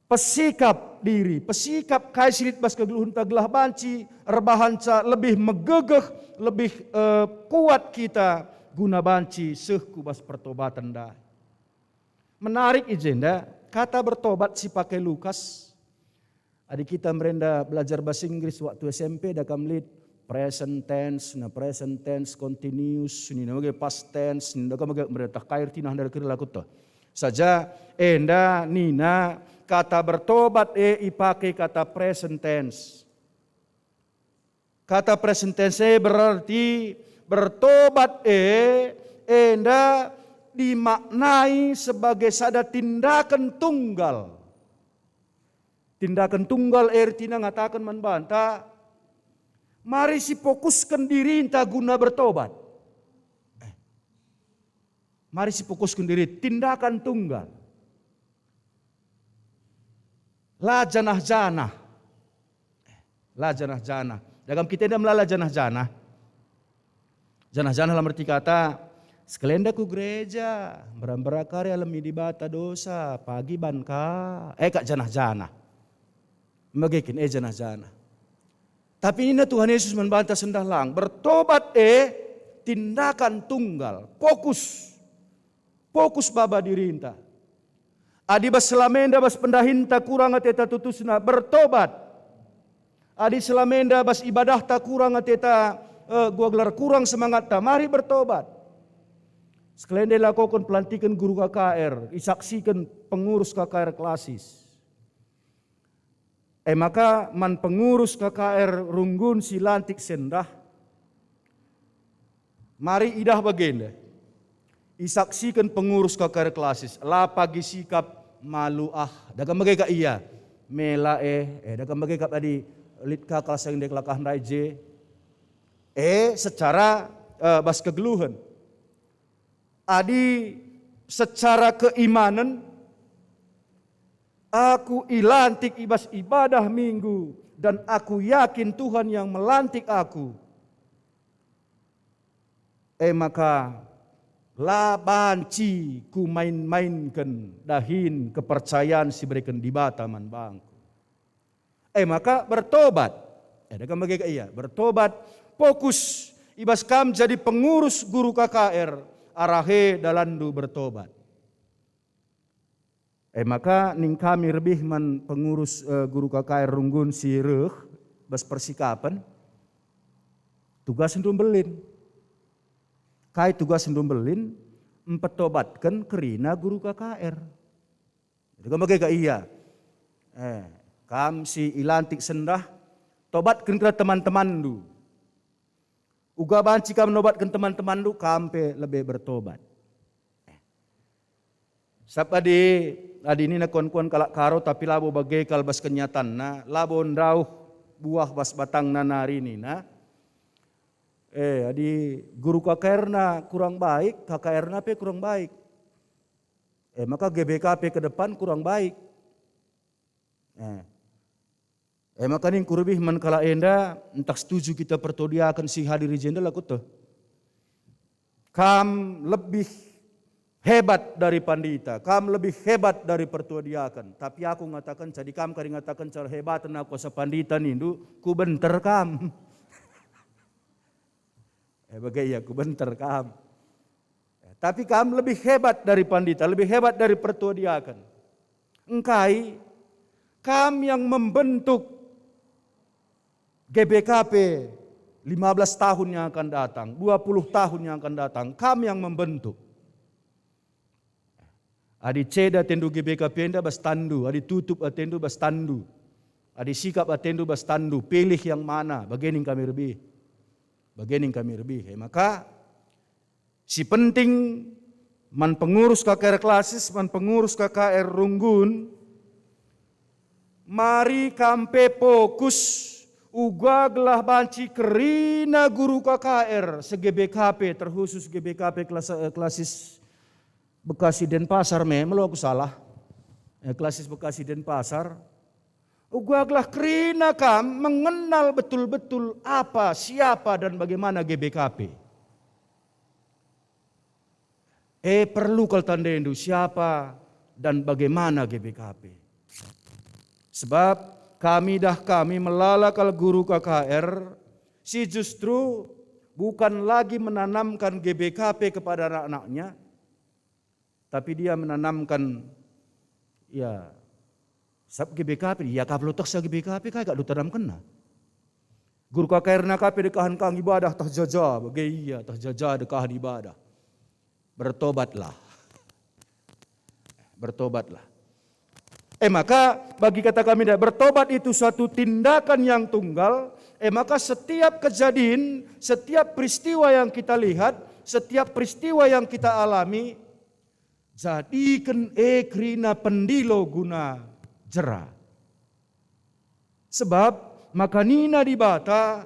Pesikap diri, pesikap kaisilit bas kegeluhun taglah banci, erbahanca lebih megegeh, lebih kuat kita guna banci sehku bas pertobatan dah. Menarik ijenda, kata bertobat si pakai Lukas. Adik kita merenda belajar bahasa Inggris waktu SMP dah kamlit present tense, present tense continuous, ni nama past tense, ni nama merenda kair tinah dari kiri laku tu. Saja enda nina kata bertobat ipakai kata present tense. Kata present tense berarti bertobat enda dimaknai sebagai sada tindakan tunggal. Tindakan tunggal ertina ngatakan manbanta, mari si fokuskan diri entah guna bertobat. Mari si fokuskan diri tindakan tunggal. La janah-janah. La janah-janah. Dalam kita tidak melala janah-janah. Janah-janah dalam arti kata, sekalian ku gereja, berambarakari alami di bata dosa, pagi banka, kak janah-janah. Magikin janah-janah. Tapi ini Tuhan Yesus membantah sendahlang, bertobat tindakan tunggal, fokus baba dirinta. Adi bas selamenda bas pendahinta kurang ateta tutusna bertobat. Adi selamenda bas ibadah ta kurang ateta gua gelar kurang semangat ta, mari bertobat. Sekalian dia lakukan pelantikan guru KKR, isaksikan pengurus KKR klasis. Maka man pengurus KKR runggun si lantik sendah. Mari idah bagenda. Isaksikan pengurus KKR klasis. La pagi sikap malu dagang bagay ka iya. Mela dagang bagay ka tadi lit ka kelas yang deklakah raije. Secara bas kegeluhan. Adi secara keimanan aku ilantik ibas ibadah minggu dan aku yakin Tuhan yang melantik aku. Maka la banci ku main-mainkan dahin kepercayaan si berikan di bata man bangku. Maka bertobat. Dengan bagi iya, bertobat, fokus ibas kam jadi pengurus guru KKR, arahe dalandu bertobat. Maka ning kami lebih man pengurus guru KKR runggun si reh bas persikapan tugas ndum belin. Kai tugas ndum belin empetobatkan kerina guru KKR. Jadi bagi iya. Kam si ilantik sendah tobatkan ke teman-teman du. Uga banci kam nobatkan teman-teman du kampe lebih bertobat. Sapa adi ini na kon-kon kalak karo tapi labo bagai kalbas kenyataan na labo ndauh buah bas batang nanari ini na. Adi guru KKR na kurang baik, KKR na pe kurang baik. Maka GBKP ke depan kurang baik. Maka ning kurbih man kala enda entah setuju kita pertodiakan si hadiri jendela kuto. Kam lebih hebat dari pandita, kam lebih hebat dari pertuadiakan. Tapi aku ngatakan, jadi kam kari ngatakan cara hebatan aku sa pandita nindu, ku benter kam. Bagai ya, ku benter kam. Tapi kam lebih hebat dari pandita, lebih hebat dari pertuadiakan. Engkai, kam yang membentuk GBKP 15 tahun yang akan datang, 20 tahun yang akan datang, kam yang membentuk. Adi ceda tendu GBKP enda bas tandu, adi tutup atendu bas tandu, adi sikap atendu bas tandu, pilih yang mana, bagening kami lebih, maka si penting man pengurus KKR klasis, man pengurus KKR runggun, mari kampe fokus, uga gelah banci kerina guru KKR se-GBKP, terkhusus GBKP klasis Bekasi Denpasar melo aku salah. Klasis Bekasi Denpasar. Ugaglah kerina kam mengenal betul-betul apa, siapa dan bagaimana GBKP. Perlu kal tandendu siapa dan bagaimana GBKP. Sebab kami melalakal guru KKR si justru bukan lagi menanamkan GBKP kepada anak-anaknya, tapi dia menanamkan ya sab GBKP ya kablo tok sa GBKP kai gak tanam kena. Guru KKR na KP dekahan kang ibadah tah jaja bagai iya tah jaja dekahan ibadah. Bertobatlah. Maka bagi kata kami bertobat itu suatu tindakan yang tunggal. Maka setiap kejadian, setiap peristiwa yang kita lihat, setiap peristiwa yang kita alami, jadikan krina pendilo guna jera. Sebab makanina di bata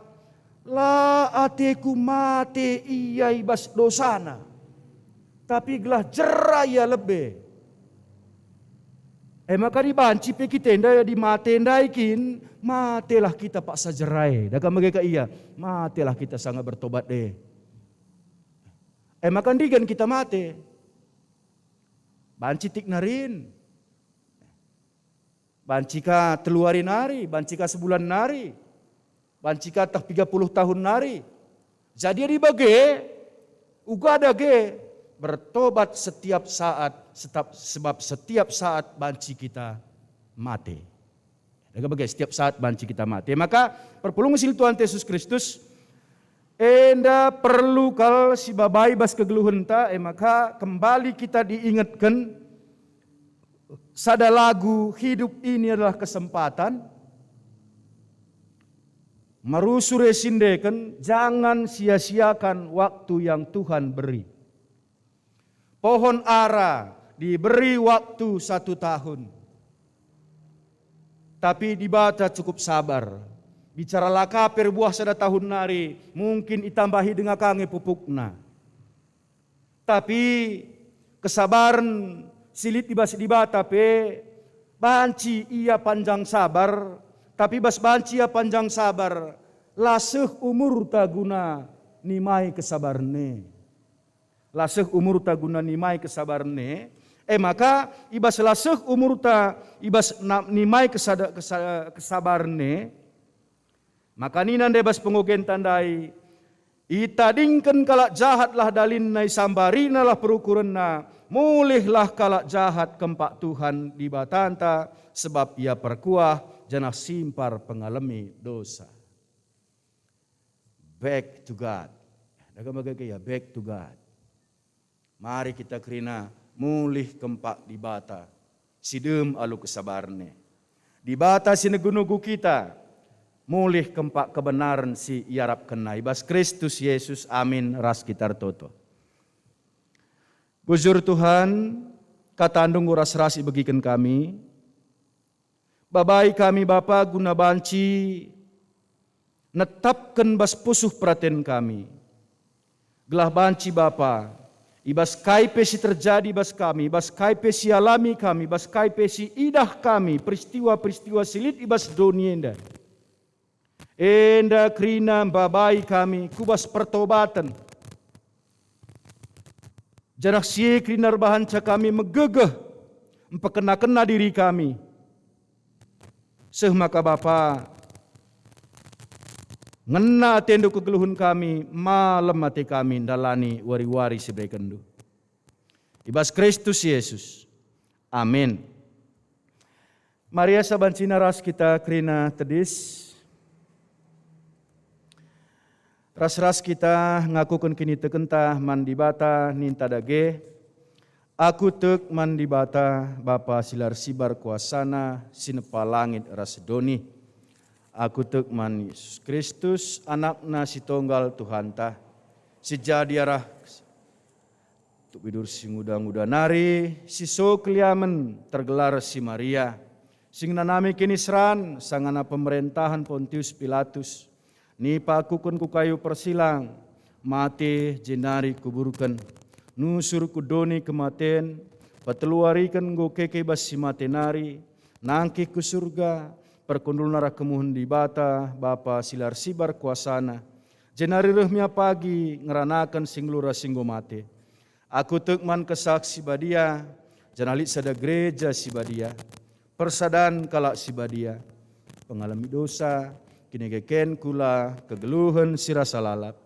la ateku mate iya ibas dosana. Tapi gelah jera ya lebih. Maka di banci pe kita enda ya di mate ndaikin, matelah kita paksa jerai. Daga mereka iya, matelah kita sangat bertobat deh. Maka ndigan kita mate. Banci tik narin. Bancika teluari nari, bancika sebulan nari. Bancika tak 30 tahun nari. Jadi di bage, uga ada ge bertobat setiap saat, sebab setiap saat banci kita mati. Bagi setiap saat banci kita mati. Maka perpulung sil Tuhan Yesus Kristus, enda perlu kal si babai bas kegeluhan ta, maka kembali kita diingatkan sada lagu hidup ini adalah kesempatan. Marusure sindekan, jangan sia-siakan waktu yang Tuhan beri. Pohon ara diberi waktu 1 tahun. Tapi dibaca cukup sabar. Bicara lakaper buah sada tahun nari, mungkin itambahi dengan kange pupukna. Tapi kesabaran silit dibasi dibata pe, banci ia panjang sabar, Tapi bas banci ya panjang sabar, laseh umur taguna nimai kesabarne. Laseh umur taguna nimai kesabarne. Maka ibas laseh umur ta ibas nimai kesabarne. Maka ninan debas pengogen tandai itadingken kalak jahatlah dalin nai sambarina lah perukurenna, mulihlah kalak jahat kempak Tuhan di batanta, sebab ia perkuah janah simpar pengalami dosa. Back to God. Back to God. Mari kita kerina mulih kempak di bata, sidem alu kesabarne. Di bata sinegunugu kita, mulih kempak kebenaran si iarap kena ibas Kristus Yesus, amin, ras kitar toto. Bujur Tuhan, kata andung ras-ras ibagikan kami, babai kami Bapa guna banci, netapkan bas pusuh perhatian kami. Gelah banci Bapa, ibas kaipe si terjadi bas kami, ibas kaipe si alami kami, ibas kaipe si idah kami, peristiwa-peristiwa silit ibas dunia indah. Enda krina babai kami kubas pertobatan. Jarak sie krina bahanca kami megegeh empekena-kena diri kami. Seh maka Bapa ngena tendo kegeluhun kami, malam mati kami dalani wari-wari sebagai kendu. Ibas Kristus Yesus. Amin. Maria sabancina ras kita krina tedis. Ras-ras kita ngakukan kini tekentah mandibata ninta dage. Aku tek mandibata Bapa silar sibar kuasana sinepa langit rasedoni. Aku tek man Yesus Kristus anakna si tunggal Tuhan tah. Si jadiarah tuk bidur si muda-muda nari si so keliamen tergelar si Maria. Sing nanami kini seran sangana pemerintahan Pontius Pilatus. Ni pakukun ku kayu persilang, mati jenari kuburkan, nusur kudoni kematen, pateluarikan go keke basi matenari, nangki ku surga, perkundul nara kemuhun di bata, Bapa silar sibar kuasana, jenari rehmia pagi, ngeranakan sing lura singgo mate. Aku tekman kesaksi badia, janalit sada gereja si badia, persadan kalak si badia, pengalami dosa, kini keken kula kegeluhan sirasa lalap.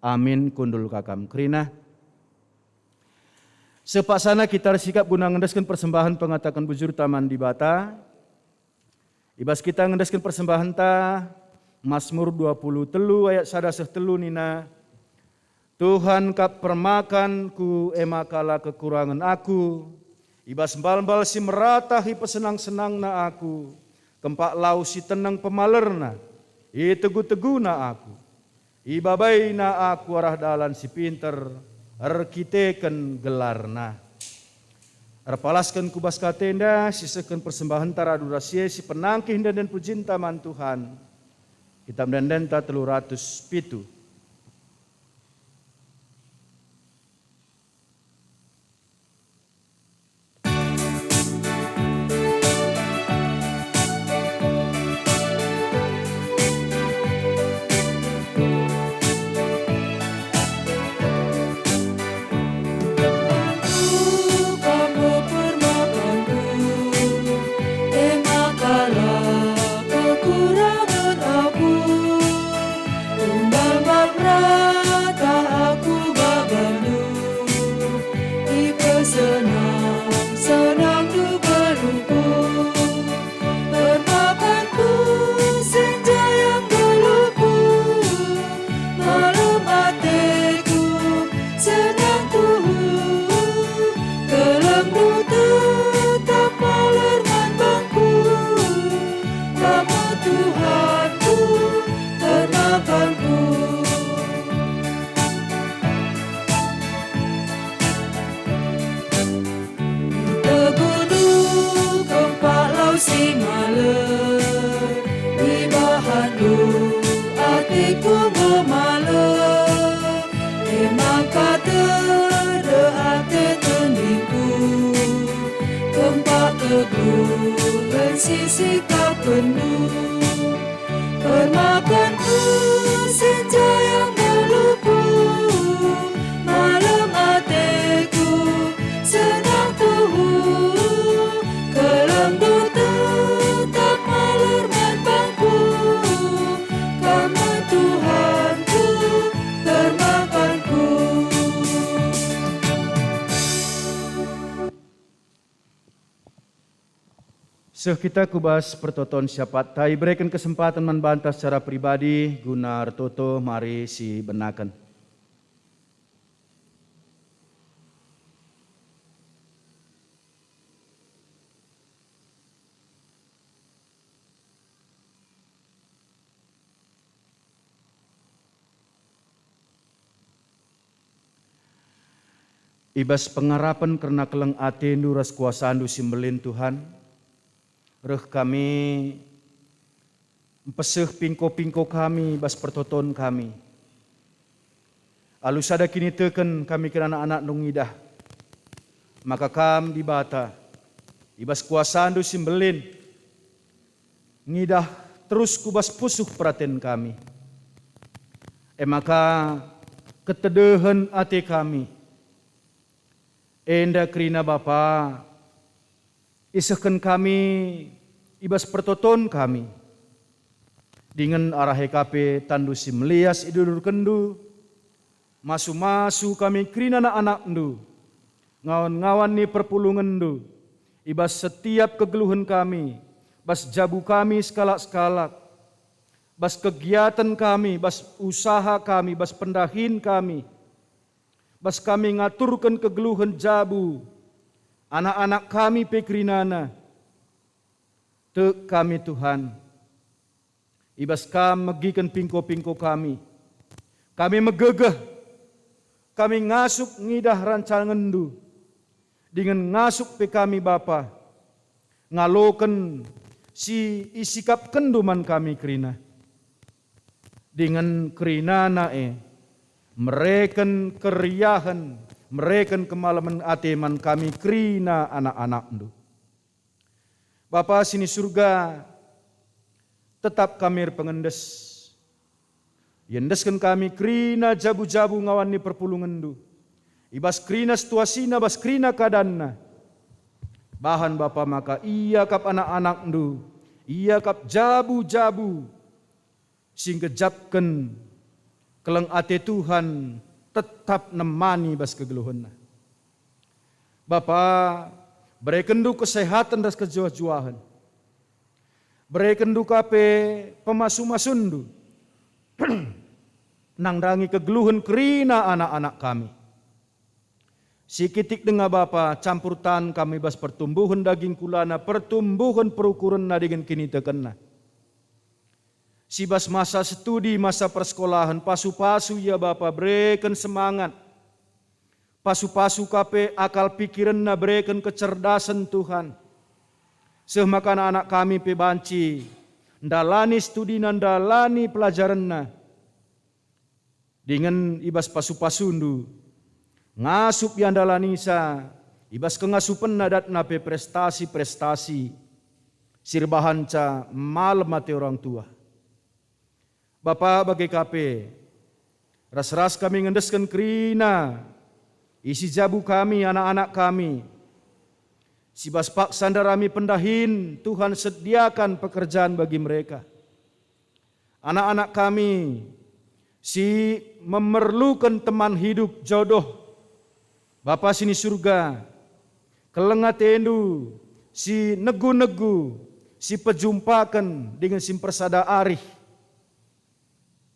Amin kundul kakam krina. Sepaksana kita sikap guna ngendaskan persembahan pengatakan bujur taman di bata. Ibas kita ngendaskan persembahan ta Mazmur 23 ayat 1 telu nina. Tuhan kap permakanku emakala kekurangan aku. Ibas mbal-mbal si meratahi pesenang-senang na aku. Kempak lau si tenang pemalerna. Itegu-tegu na aku, ibabai na aku arah dalan si pinter, arkiteken gelarna. Arpalaskan kubas katenda, sisakan persembahan tara durasie si penangkih dan pujin taman Tuhan. Kita mendenta 307. Sisi kau penuh Seh kita kubas pertoton siapat tai berikan kesempatan membantah secara pribadi guna retoto mari si benakan. Ibas pengarapan karena keleng atendu ras kuasandu simbelin Tuhan. Reh kami empeseh pingko-pingko kami bas pertoton kami. Alus ada kini teken kami kena anak-anak nungidah. Maka kam dibata. Ibas kuasandu simbelin. Ngidah terus kubas pusuh perhatian kami. Maka ketedehan ate kami. Enda krina Bapa, isahkan kami ibas pertoton kami. Dengan arah HKP tandu si melias idur kendu, masu-masu kami krina anak ndu, ngawan-ngawan ni perpulungan ndu, ibas setiap kegeluhan kami, bas jabu kami sekalak-sekalak, bas kegiatan kami, bas usaha kami, bas pendahin kami, bas kami ngaturkan kegeluhan jabu, anak-anak kami pekrinana, te kami Tuhan, ibas kami megikan pingko-pingko kami megegeh, kami ngasuk ngidah rancangan du, dengan ngasuk pe kami Bapa, ngaloken si isikap kenduman kami krina, dengan krina nae, mereken keriahan, mereken kemalaman ateman kami krina anak-anak ndu. Bapa sini surga, tetap kami pengendes. Yendeskan kami krina jabu-jabu ngawan ni perpulungan ndu. Ibas krina situasina, bas krina kadanna. Bahan Bapa maka iya kap anak-anak ndu, iya kap jabu-jabu, sing kejapken keleng ate Tuhan tetap nemani bas kegeluhan. Bapa, berikan du kesehatan dan kejuah-juahan. Berikan du kape pemasu-masundu. Nangdangi kegeluhan kerina anak-anak kami. Sikitik dengan Bapa campurtan kami bas pertumbuhan daging kulana, pertumbuhan perukuran na dengan kini tekena. Sibas masa studi, masa persekolahan, pasu-pasu ya Bapa, berikan semangat. Pasu-pasu kape akal pikiran na berikan kecerdasan Tuhan. Semakan anak kami pebanci, ndalani studi na ndalani pelajaran na. Dengan ibas pasu-pasundu, ngasup yang dalanisa, ibas kengasupan nadat na pe prestasi-prestasi, sirbahan ca malam mati orang tua. Bapa bagi kape, ras-ras kami ngendeskan krina, isi jabu kami, anak-anak kami. Si baspak sandarami pendahin, Tuhan sediakan pekerjaan bagi mereka. Anak-anak kami, si memerlukan teman hidup jodoh. Bapa sini surga, kelengat endu, si negu-negu, si pejumpakan dengan si persada arih.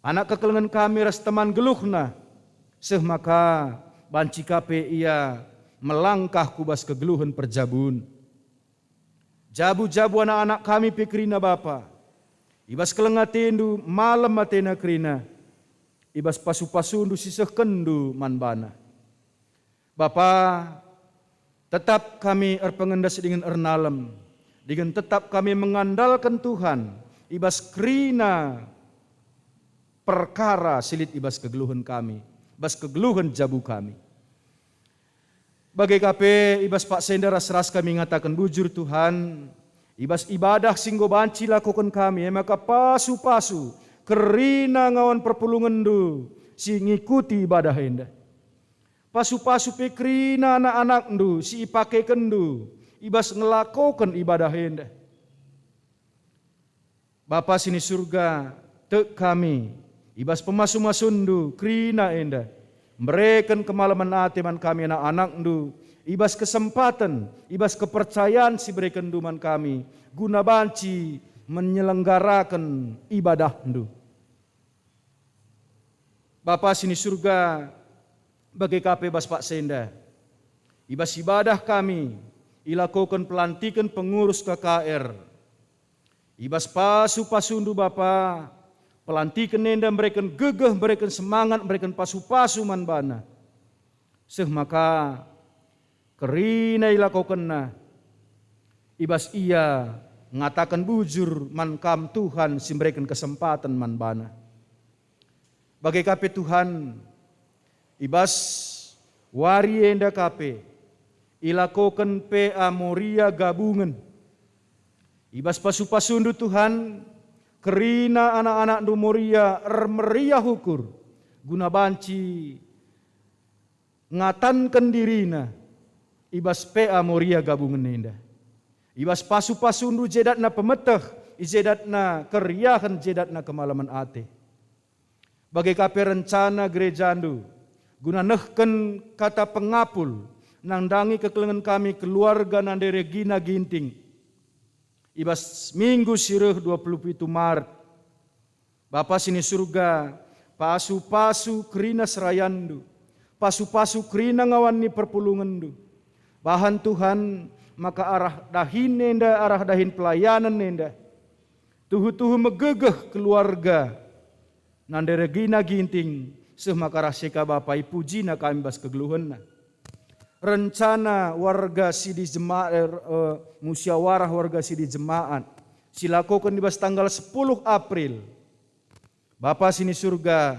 Anak kekelengan kami ras teman geluhna, seh maka banci kape ia melangkah kubas kegeluhan perjabun. Jabu-jabu anak-anak kami pikrina Bapa, ibas kelengat endu malam matena krina, ibas pasu-pasundu siseh kendu manbana. Bapa, tetap kami erpengendas dengan ernalem, dengan tetap kami mengandalkan Tuhan, ibas krina perkara silit ibas kegeluhan kami, ibas kegeluhan jabu kami. Bagai kape ibas Pak Senda ras-ras kami ngatakan bujur Tuhan, ibas ibadah singgo banci lakukan kami, maka pasu-pasu kerina ngawan perpulungan du, si ngikuti ibadah enda. Pasu-pasu pekrina anak-anak du, si ipake kendu, ibas ngelakukan ibadah enda. Bapa sini surga, tek kami, ibas pemasu-masundu, krina enda, mereken kemalaman ateman kami anak-anak ndu, ibas kesempatan, ibas kepercayaan si berikan duman kami, guna banci menyelenggarakan ibadah ndu. Bapa sini surga, bagi KP Bas Pak Senda, ibas ibadah kami, ilakukan pelantikan pengurus KKR, ibas pasu-pasundu Bapa, pelantikan nenda berikan gegeh, berikan semangat, berikan pasu-pasu manbana. Maka kerina ilakukanna, ibas ia ngatakan bujur mankam Tuhan simberikan kesempatan manbana. Bagi KP Tuhan, ibas wari enda KP, ilakukan PA Moria gabungan. Ibas pasu-pasundu Tuhan, kerina anak-anak du Moria meriah hukur, guna banci ngatankan dirina, ibas PA Moria gabungan enda. Ibas pasu-pasundu jedatna pemeteh, ijedatna keriahan, jedatna kemalaman ate. Bagi KP rencana gereja andu, guna nehken kata pengapul, nangdangi kekelengan kami keluarga nande Regina Ginting. Ibas minggu sireh 27 Maret, Bapa sini surga, pasu-pasu kerina serayandu, pasu-pasu kerina ngawani perpulungandu. Bahan Tuhan, maka arah dahin nenda, arah dahin pelayanan nenda. Tuhu-tuhu megegeh keluarga nande Regina Ginting, semaka rasika Bapai pujina kami bas kegeluhanna. Rencana warga sidi jemaat, musyawarah warga sidi jemaat, silakukan di bas tanggal 10 April. Bapa sini surga,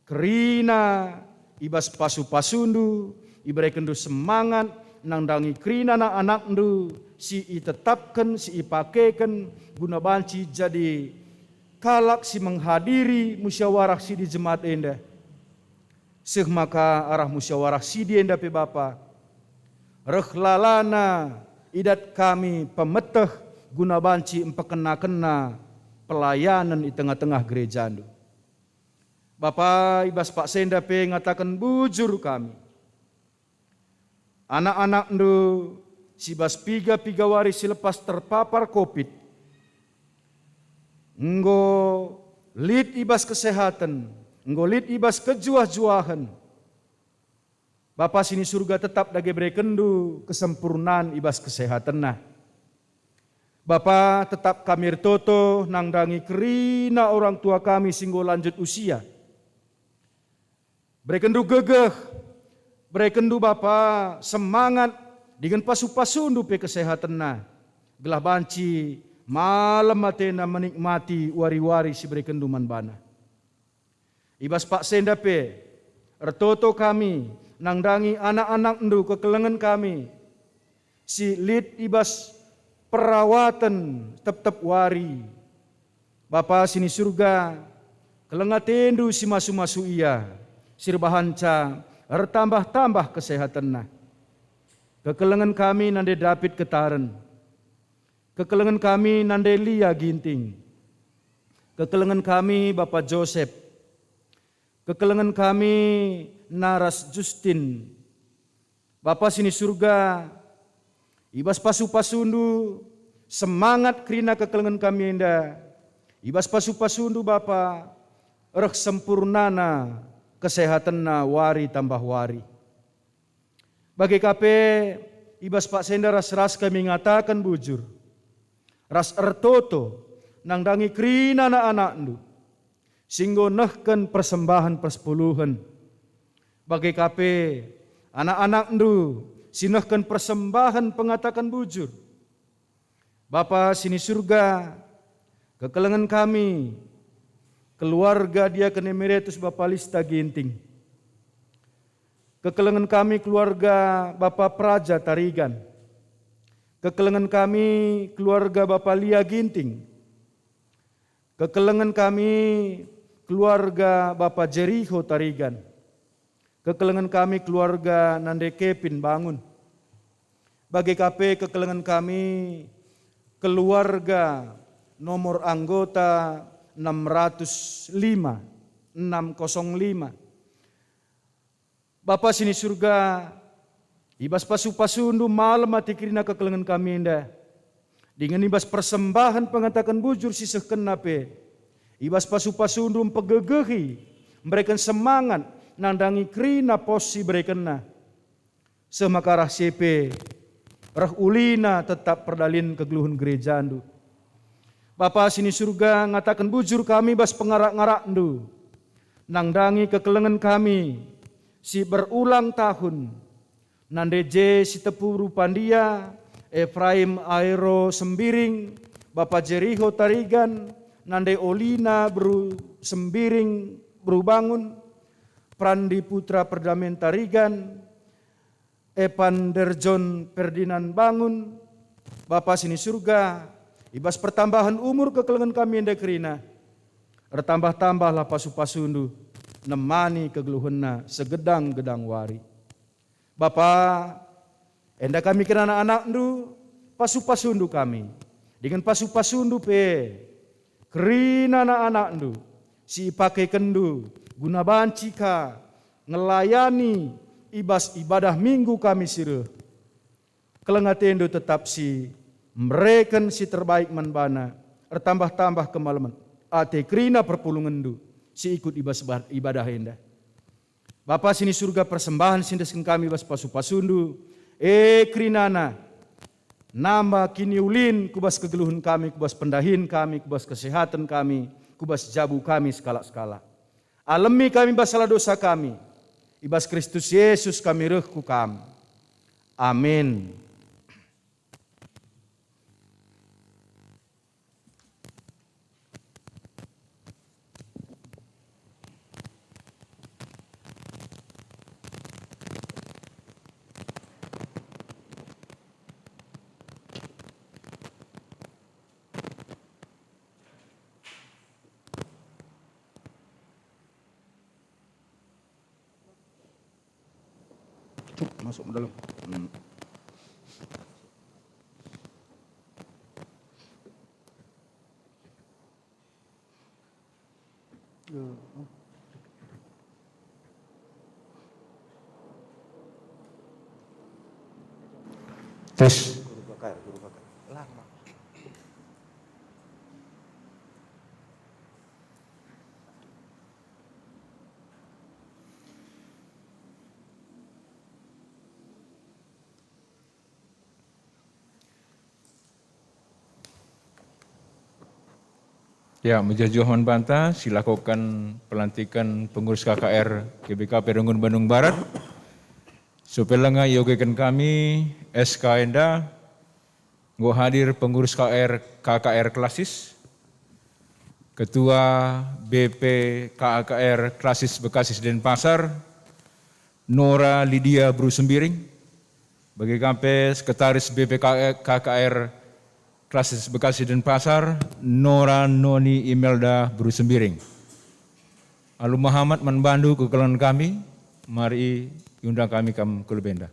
kerina ibas pasu-pasundu, iberikan du semangat, nangdangi kerina anak ndu, si itetapkan, si ipakekan, guna banci jadi kalak si menghadiri musyawarah sidi jemaat enda. Maka arah musyawarah sidi enda pe Bapa, rehlalana idat kami pemeteh guna banci empekena-kena pelayanan di tengah-tengah gereja ndu. Bapa ibas Pak Senda pe ngatakan bujur kami, anak-anak ndu si bas piga wari silepas terpapar COVID, enggo lid ibas kesehatan, enggo lid ibas kejuah-juahan. Bapa sini surga tetap dage berekendu kesempurnaan ibas kesehatan nah. Bapa tetap kami toto nangdangi kerina orang tua kami singgo lanjut usia. Berekendu gegeh, berekendu Bapa semangat dengan pasu-pasundu pe kesehatan nah. Gelah banci malam matena menikmati wari-wari si berekendu manbana. Ibas Pak Senda pe ertoto kami nangdangi anak-anak ndu kekelengan kami si lid ibas perawatan tetap wari. Bapa sini surga, kelengatendu si masu-masu iya, sirbahanca, tambah-tambah kesehatan nah. Kekelengan kami nande David Ketaren, kekelengan kami nande Lia Ginting, kekelengan kami Bapak Joseph, kekelengan kami Naras Justin. Bapa sini surga, ibas pasu-pasundu, semangat kerina kekelengan kami enda. Ibas pasu-pasundu Bapa, reh sempurnana kesehatanna wari tambah wari. Bagi KP, ibas Pak Senda ras kami ngatakan bujur. Ras ertoto, nangdangi kerina anak-anak ndu. Singgo nehken persembahan persepuluhan. Bagi KP, anak-anak ndu, sinehken persembahan pengatakan bujur. Bapa sini surga, kekelengan kami, keluarga Diaken Emeritus Bapak Lista Ginting. Kekelengan kami keluarga Bapak Praja Tarigan. Kekelengan kami keluarga Bapak Lia Ginting. Kekelengan kami keluarga Bapak Jericho Tarigan. Kekelengan kami keluarga Nande Kepin Bangun. Bagi KP kekelengan kami keluarga nomor anggota 605. Bapak sini surga, Ibas pasu-pasundu malam mati kirina kekelengan kami indah. Dengan ibas persembahan pengatakan bujur sisah kenape. Ibas pasu-pasundu pegegehi. Memberikan semangat nandangi krina posi berekena. Semakarah sepe. Rah ulina tetap perdalin kegeluhun gereja andu. Bapa sini surga ngatakan bujur kami bas pengarak-ngarak andu. Nangdangi kekelengan kami. Si berulang tahun. Nandeje si tepuru pandia, Efraim Aero Sembiring, Bapak Jeriho Tarigan, Nande Olina Bru Sembiring Bru Bangun, Prandi Putra Perdamen Tarigan, Epan Derjon Ferdinand Bangun, Bapak sini surga, ibas pertambahan umur kekelengan kami ende kerina, bertambah-tambahlah pasu-pasundu, nemani kegeluhena segedang-gedang wari. Bapa, enda kami kena anak-anak ndu, pasu-pasundu kami. Dengan pasu-pasundu pe, kerina anak-anak ndu, si pakai kendu, guna bancika, ngelayani ibas ibadah minggu kami sireh. Kelengatendu tetap si, mereka si terbaik manbana, bertambah-tambah kemalaman. Ate kerina perpulungan ndu, si ikut ibas ibadah enda. Bapa sini surga persembahan sindeskan kami bas pasu-pasundu. Krinana. Nama kini ulin kubas kegeluhan kami, kubas pendahin kami, kubas kesehatan kami, kubas jabu kami skala-skala. Alami kami bas salah dosa kami. Ibas Kristus Yesus kami rehku kam. Amin. Masuk ke dalam. Tes. Ya, Majelis Mohon Bantah, silakan pelantikan pengurus KKR GBKP Runggun Bandung Barat. Supelanga yogekan kami SK Enda, nggo hadir pengurus KKR Klasis, Ketua BP KKR Klasis Bekasi Denpasar, Nora Lydia Bru Sembiring, bagi KP Sekretaris BP KKR Klasis Bekasi Denpasar, Nora Noni Imelda Bru Sembiring. Alu Muhammad manbandu kekeluhan kami, mari undang kami ke Lebenda.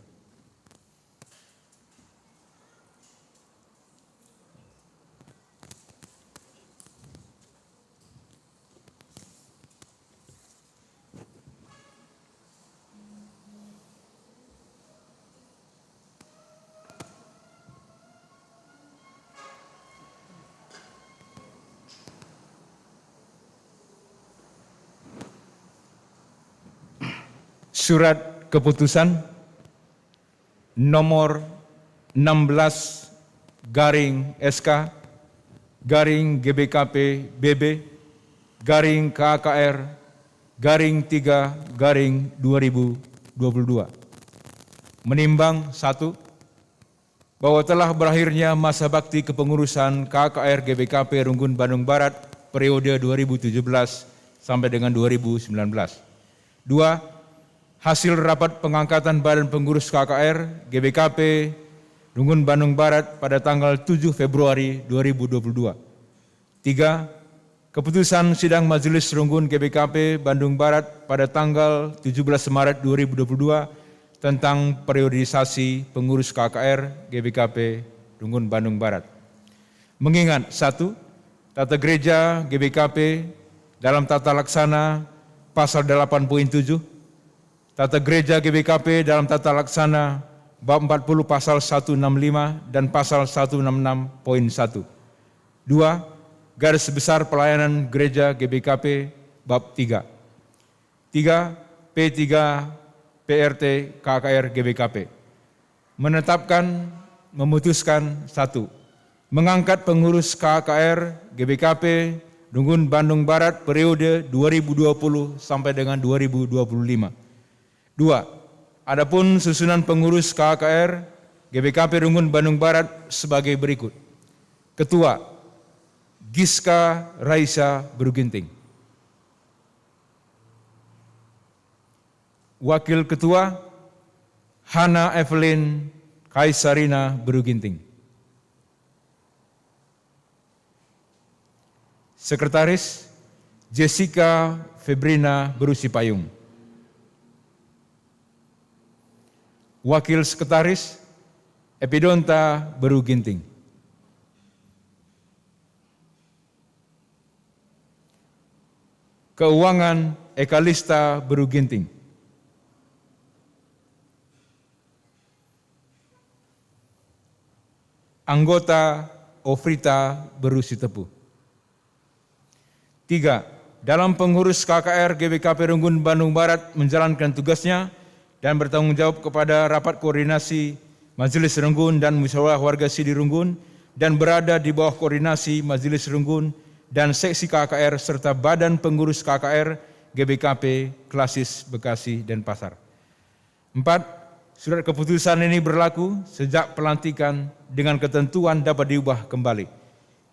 Surat keputusan nomor 16 garing SK garing GBKP BB garing KKR garing 3 garing 2022. Menimbang 1, bahwa telah berakhirnya masa bakti kepengurusan KKR GBKP Runggun Bandung Barat periode 2017 sampai dengan 2019. 2, hasil rapat pengangkatan Badan Pengurus KKR GBKP Runggun Bandung Barat pada tanggal 7 Februari 2022. 3, keputusan sidang Majelis Runggun GBKP Bandung Barat pada tanggal 17 Maret 2022 tentang periodisasi pengurus KKR GBKP Runggun Bandung Barat. Mengingat 1, tata gereja GBKP dalam tata laksana pasal 8.7, tata gereja GBKP dalam tata laksana bab 40 pasal 165 dan pasal 166.1. 2. Garis besar pelayanan gereja GBKP bab 3. 3. P3 PRT KKR GBKP. Menetapkan, memutuskan 1. Mengangkat pengurus KKR GBKP Runggun Bandung Barat periode 2020 sampai dengan 2025. 2. Adapun susunan pengurus KKR GBKP Runggun Bandung Barat sebagai berikut. Ketua Giska Raisa Beruginting. Wakil Ketua Hana Evelyn Kaisarina Beruginting. Sekretaris Jessica Febrina Berusipayung. Wakil Sekretaris Epidonta Beruginting. Keuangan Ekalista Beruginting. Anggota Ofrita Berusitepu. 3. Dalam pengurus KKR GBKP Runggun Bandung Barat menjalankan tugasnya dan bertanggung jawab kepada rapat koordinasi Majelis Runggun dan Musyawarah Warga Sidi Runggun dan berada di bawah koordinasi Majelis Runggun dan seksi KKR serta badan pengurus KKR GBKP Klasis Bekasi dan Pasar. 4. Surat keputusan ini berlaku sejak pelantikan dengan ketentuan dapat diubah kembali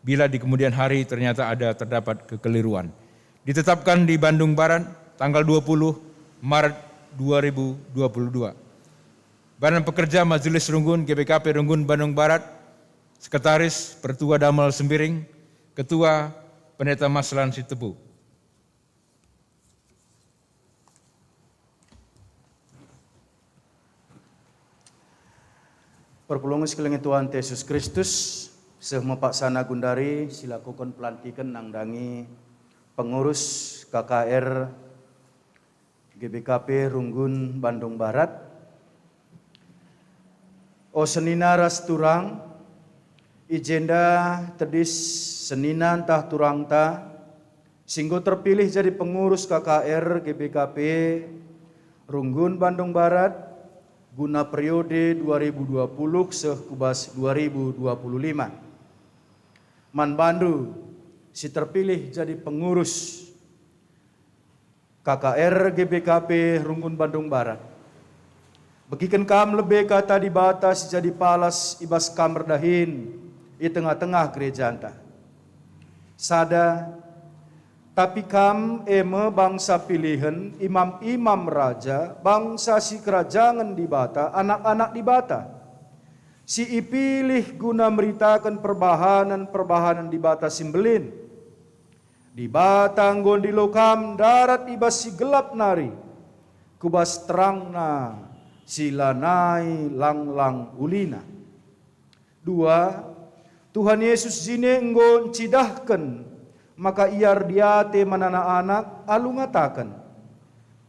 bila di kemudian hari ternyata terdapat kekeliruan. Ditetapkan di Bandung Barat tanggal 20 Maret 2022. Badan Pekerja Majelis Runggun GBKP Runggun Bandung Barat, Sekretaris Pertua Damal Sembiring, Ketua Pendeta Maslan Sitepu. Perpulungan sekalian Tuhan Yesus Kristus, sehmepaksana gundari silakukan pelantikan nangdangi pengurus KKR GBKP Runggun Bandung Barat. O senina ras turang, ijenda tedis seninan tah turang ta, singgo terpilih jadi pengurus KKR GBKP Runggun Bandung Barat guna periode 2020 sehkubas 2025. Man Bandu si terpilih jadi pengurus KKR GBKP Runggun Bandung Barat. Begikan kam lebih kata di batas jadi palas ibas kam berdahin di tengah-tengah gereja anta. Sada tapi kam eme bangsa pilihan imam-imam raja bangsa si kerajaan di bata anak-anak di bata. Si ipilih guna meritakan perbahanan di bata simbelin. Di batang gondi lokam darat ibas si gelap nari. Kubas terang na silanai lang-lang ulina. 2. Tuhan Yesus jine enggon cidahkan maka iar diate manana anak alu ngatakan.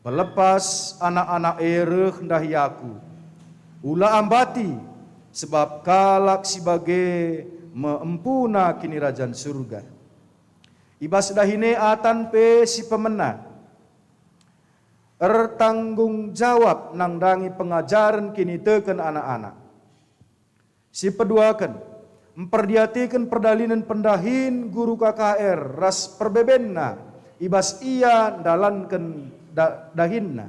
Pelepas anak-anak ereh ndahyaku. Ula ambati sebab kalak sebagai meempuna kini rajan surga. Ibas dahine atan pe si pemena. Tanggung jawab nangdangi pengajaran kini teken anak-anak. Si peduakan memperdiatikan perdalinan pendahin guru KKR ras perbebenna ibas ia dalankan dahinna.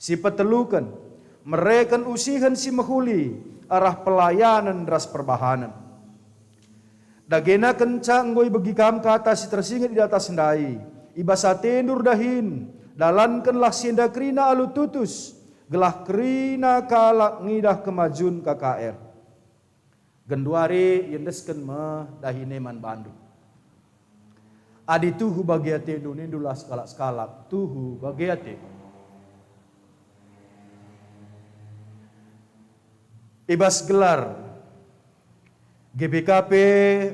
Si petelukan mereka usihan si mahuli arah pelayanan ras perbahanan. Dagena kencang goi bagi kam kata si tersingit di atas sendai. Ibasa tendur dahin, dalankanlah sinda krina alu tutus, gelah krina kalak ngidah kemajun KKR. Genduari yendesken meh dahine man Bandu. Adi tuhu bagiate nunindulah skalak-skalak, tuhu bagiate. Ibas gelar GBKP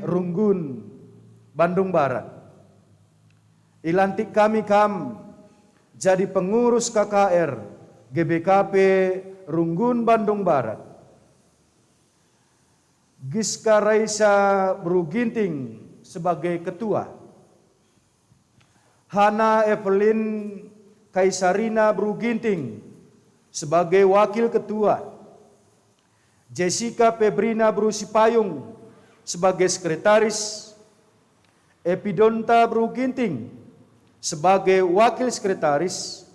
Runggun Bandung Barat. Ilantik kami jadi pengurus KKR GBKP Runggun Bandung Barat, Giska Raisa Bruginting sebagai ketua, Hana Evelyn Kaisarina Bruginting sebagai wakil ketua, Jessica Febrina Brusipayung sebagai sekretaris, Epidonta Bruginting sebagai wakil sekretaris,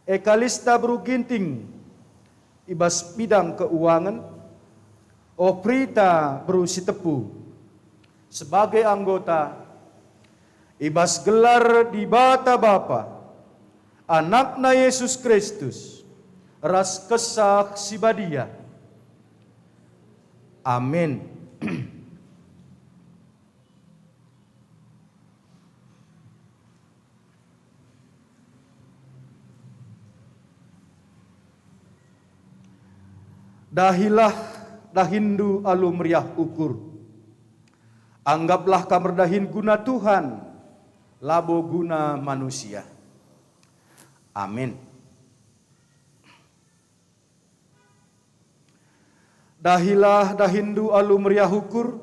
Ekalista Bruginting Ibas Bidang Keuangan, Oprita Brusitepu sebagai anggota, Ibas gelar di bata Bapa, Anakna Yesus Kristus, ras kesak sibadia. Amin. Dahilah dahindu alumriah ukur, anggaplah kamerdahin guna Tuhan, labo guna manusia. Amin. Dahilah dahindu alumriah ukur,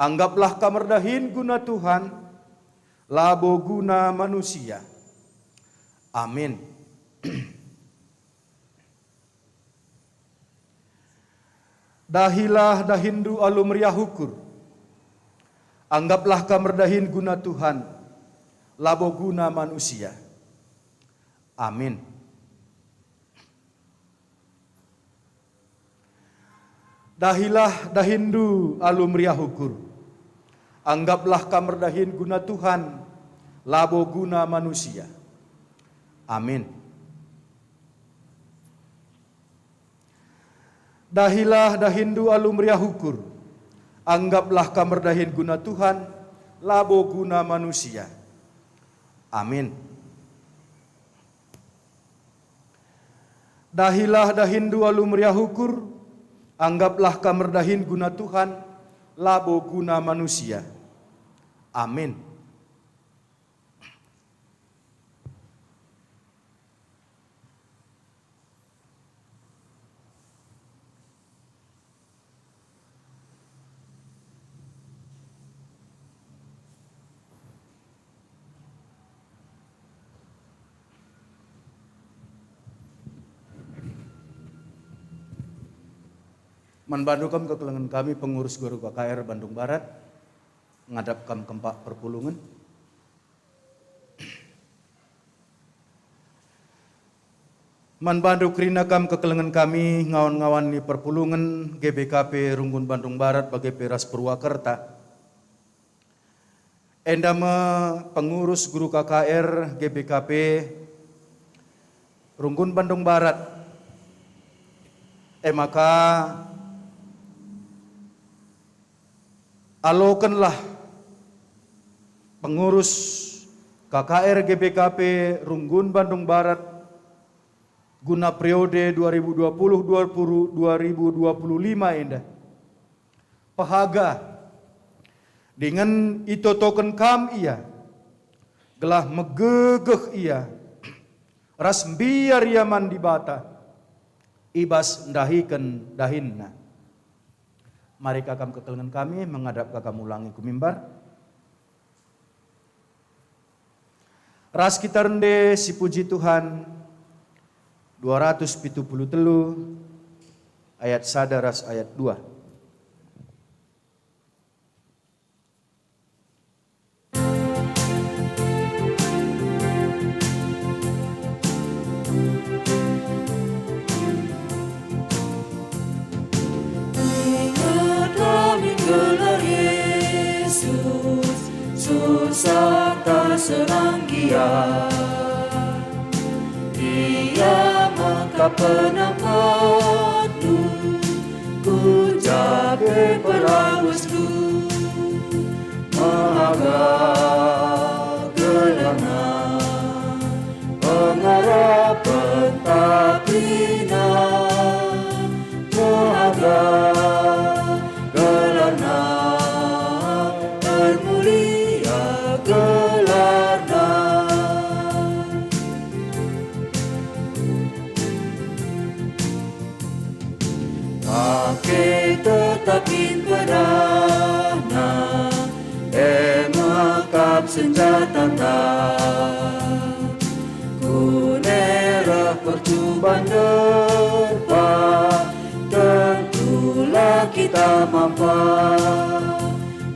anggaplah kamerdahin guna Tuhan, labo guna manusia. Amin. Dahilah dahindu alumriah hukur, anggaplah kamerdahin guna Tuhan, labo guna manusia. Amin. Dahilah dahindu alumriah hukur, anggaplah kamerdahin guna Tuhan, labo guna manusia. Amin. Dahilah dahindu alumriah hukur, anggaplah kamerdahin guna Tuhan, labo guna manusia. Amin. Dahilah dahindu alumriah hukur, anggaplah kamerdahin guna Tuhan, labo guna manusia. Amin. Manbandu kam kekelengan kami pengurus guru KKR Bandung Barat, ngadap kam kempak perpulungan. Manbandu kerina kam kekelengan kami ngawan-ngawan ni perpulungan GBKP Runggun Bandung Barat bagai Peras Purwakarta. Endama pengurus guru KKR GBKP Runggun Bandung Barat. Maka alokanlah pengurus KKR GBKP Runggun Bandung Barat guna periode 2020-2025 indah. Pahaga dengan itotoken kam ia, gelah megegeh ia, ras biar ia mandi bata, ibas ndahiken dahinna. Mari kakam kekelengan kami menghadap kakam ulangi ku mimbar. Ras kita rende si puji Tuhan 273 ayat 1 ras ayat 2. Susah tak seranggian, Dia maka penampatku, ku jaga perausku, mahaga gelana, pengarap pentapina, mahaga gelana, bermulia gelarna. pake tetapin pedana mengangkat senjata kunera percubaan depan tentulah kita mampu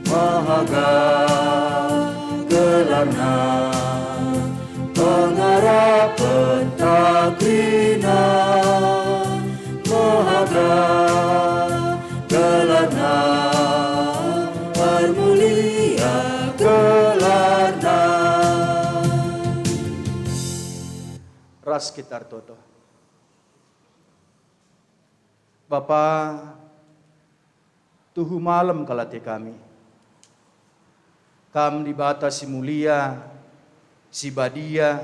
mahaga gelarna pengarap pentakrina mahaga gelarna bermulia gelarna. Ras kitar toto. Bapa, tuhu malam kalate kami. Kam dibatasi mulia, si badia,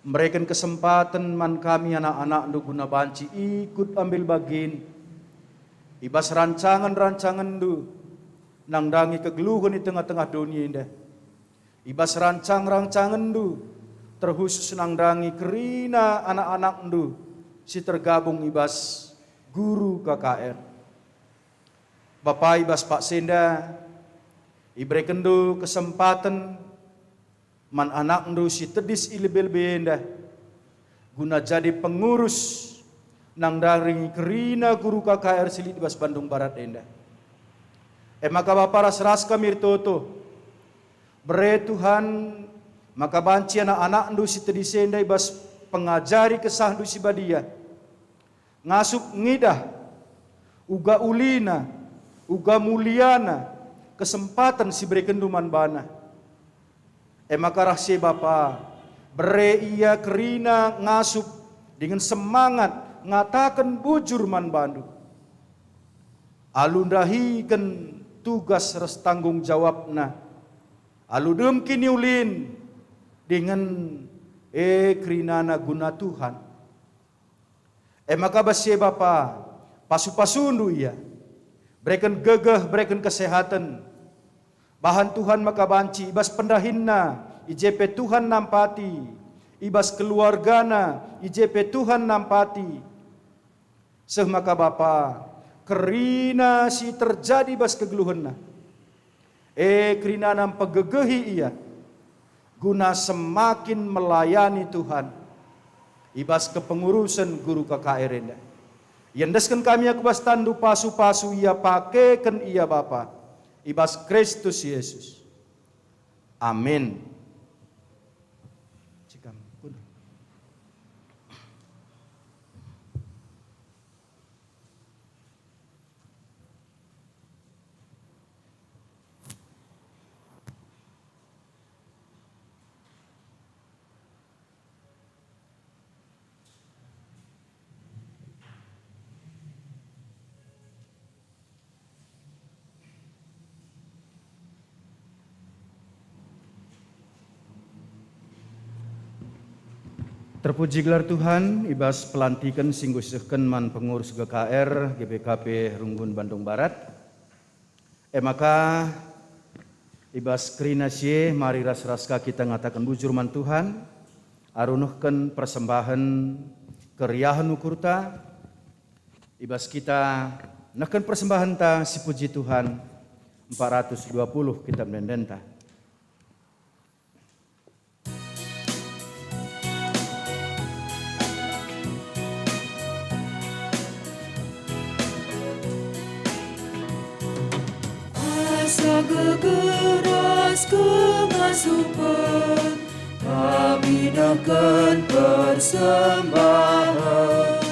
memberikan kesempatan man kami anak-anak untuk guna banci ikut ambil bagin. Ibas rancangan-rancangan du, nangdangi kegeluhan di tengah-tengah dunia indah. Ibas rancangan du, terkhusus nangdangi kerina anak-anak du, si tergabung ibas guru KKR. Bapak ibas Pak Senda, iberikan du kesempatan man anak ndu si tedis ilibel benda guna jadi pengurus nang dari kerina guru KKR Silit Bas Bandung Barat enda. Maka Bapak ras kami toto bere Tuhan maka banci anak-anak ndu si tedis enda ibas pengajari kesah ndu si badia ngasup ngidah uga ulina uga muliana kesempatan si beri kenduman bana. Maka rahsia Bapa bere ia kerina ngasup dengan semangat ngatakan bujur man bandu. Alundahikan tugas res tanggung jawabna. Aludem kini ulin dengan kerinana guna Tuhan. Maka bahsia Bapa pasu-pasundu ia. Berikan gegah, berikan kesehatan. Bahan Tuhan maka banci, ibas pendahinna, IJP Tuhan nampati. Ibas keluargana, IJP Tuhan nampati. Maka Bapa, kerina si terjadi bas kegeluhanna. Kerina nam pegegehi ia. Guna semakin melayani Tuhan. Ibas kepengurusan guru KKR enda. Yendeskan kami aku bas tandu pasu-pasu ia pakaikan ia Bapa. Ibas Kristus Yesus. Amin. Terpuji gelar Tuhan, ibas pelantikan singguh sehken man pengurus GKR GBKP Runggun Bandung Barat. Maka ibas kerina sie mari ras-raska kita ngatakan bujur man Tuhan, arunuhkan persembahan keriahan ukurta, ibas kita nakan persembahan ta si puji Tuhan 420 kita mendenta. Gegeras kengasupan kami nakan persembahan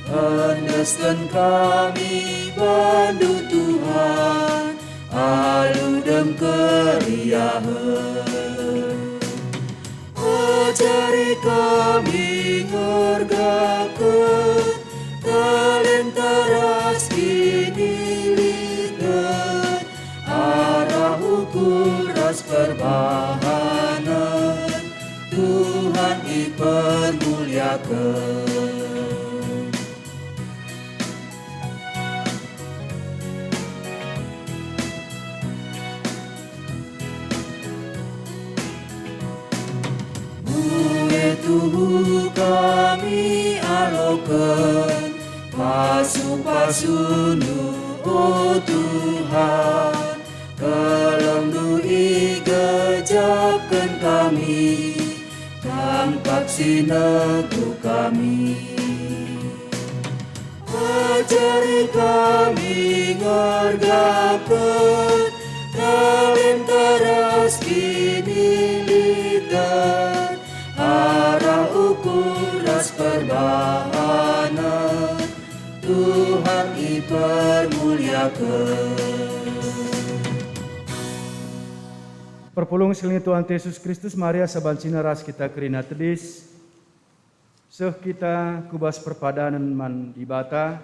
andaskan kami bandu Tuhan aludem keriahan ajari kami ngergakan talentaras kini lidan arah ukuras perbahanan Tuhan dipermuliakan. Tuhu kami alokan pas pasu-pasundu, oh Tuhan, kelengdu igejapkan kami, tangkap sineku kami. Ajari kami ngergakeun kalentaras kini litan, arah ukuras perbahanan, Tuhan dipermuliakan. Perpulung selingi Tuhan Yesus Kristus, Maria sabancina ras kita kerina tedis. Seh kita kubas perpadanan man dibata.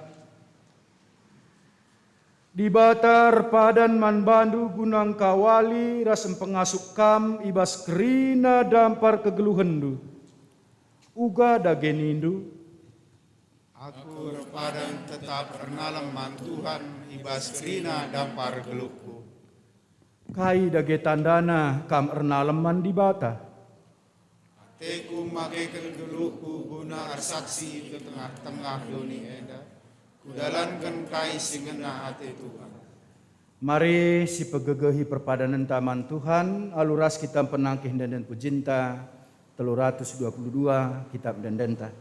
Dibata repadan man bandu gunang kawali rasem pengasuk kam ibas kerina dampar kegeluhendu. Uga dagenindu. Aku repadan tetap pernalam man Tuhan ibas kerina dampar geluhku. Kai dage tandana kam ernaleman dibata. Teku makekan geluhku guna arsaksi ke tengah-tengah dunia eda. Kudalankan kai singena hati Tuhan. Mari si pegegehi perpadanan taman Tuhan, aluras kita penangkih dan pujinta, 322 kitab dan denta.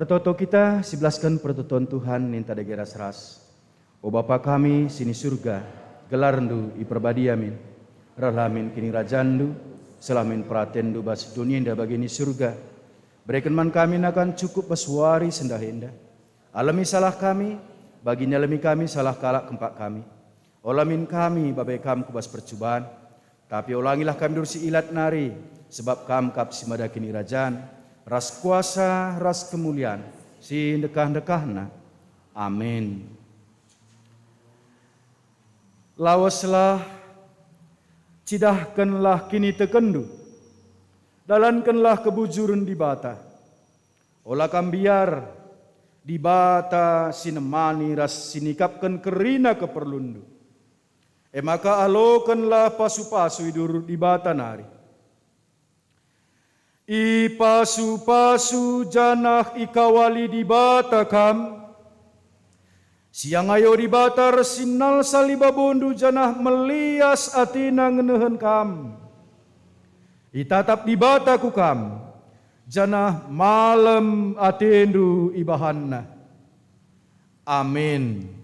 Ertoto kita sebelaskan pertutuan Tuhan ninta dege ras-ras. O Bapa kami sini surga, gelarndu iperbadi amin. Rahalamin kini rajandu, selamin pratendu bas dunia indah bagini surga. Berikan man kami akan cukup baswari sendah indah. Alami salah kami, bagi nyalami kami salah kalak kempak kami. Olamin kami babai kam kubas percubaan. Tapi ulangilah kami dursi ilat nari, sebab kam kap simada kini rajan. Ras kuasa, ras kemuliaan, si dekah-dekahna. Amin. Lawaslah, cidahkanlah kini tekendu, dalankanlah kebujuran di bata. Olah kambiar, di bata sinemani ras sinikapkan kerina keperlundu. Maka alokanlah pasu-pasu idur di bata nari. I pasu-pasu janah ikawali di bata kam. Siang ayo di bata resinal salibabundu janah melias atina ngenehen kam. Itatap di bata ku kam. Janah malam atendu ibahanna. Amin.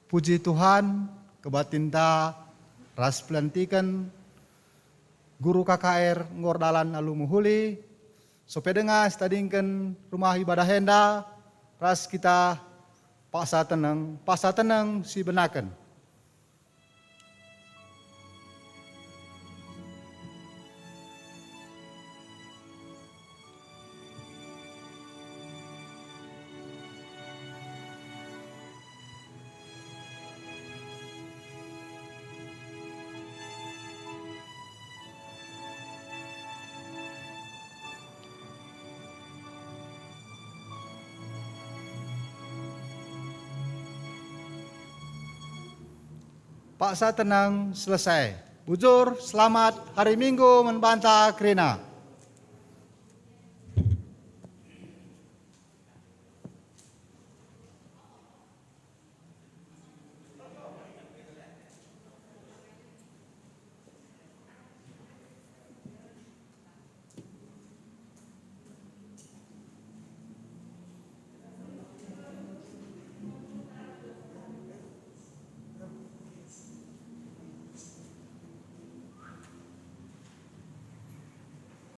Puji Tuhan, kebatinta ras pelantikan guru KKR ngordalan alumuhuli, sopedenga stadingkan rumah ibadah henda, ras kita paksa tenang si benakan. Paksa tenang selesai. Bujur, selamat hari Minggu membantah kerina.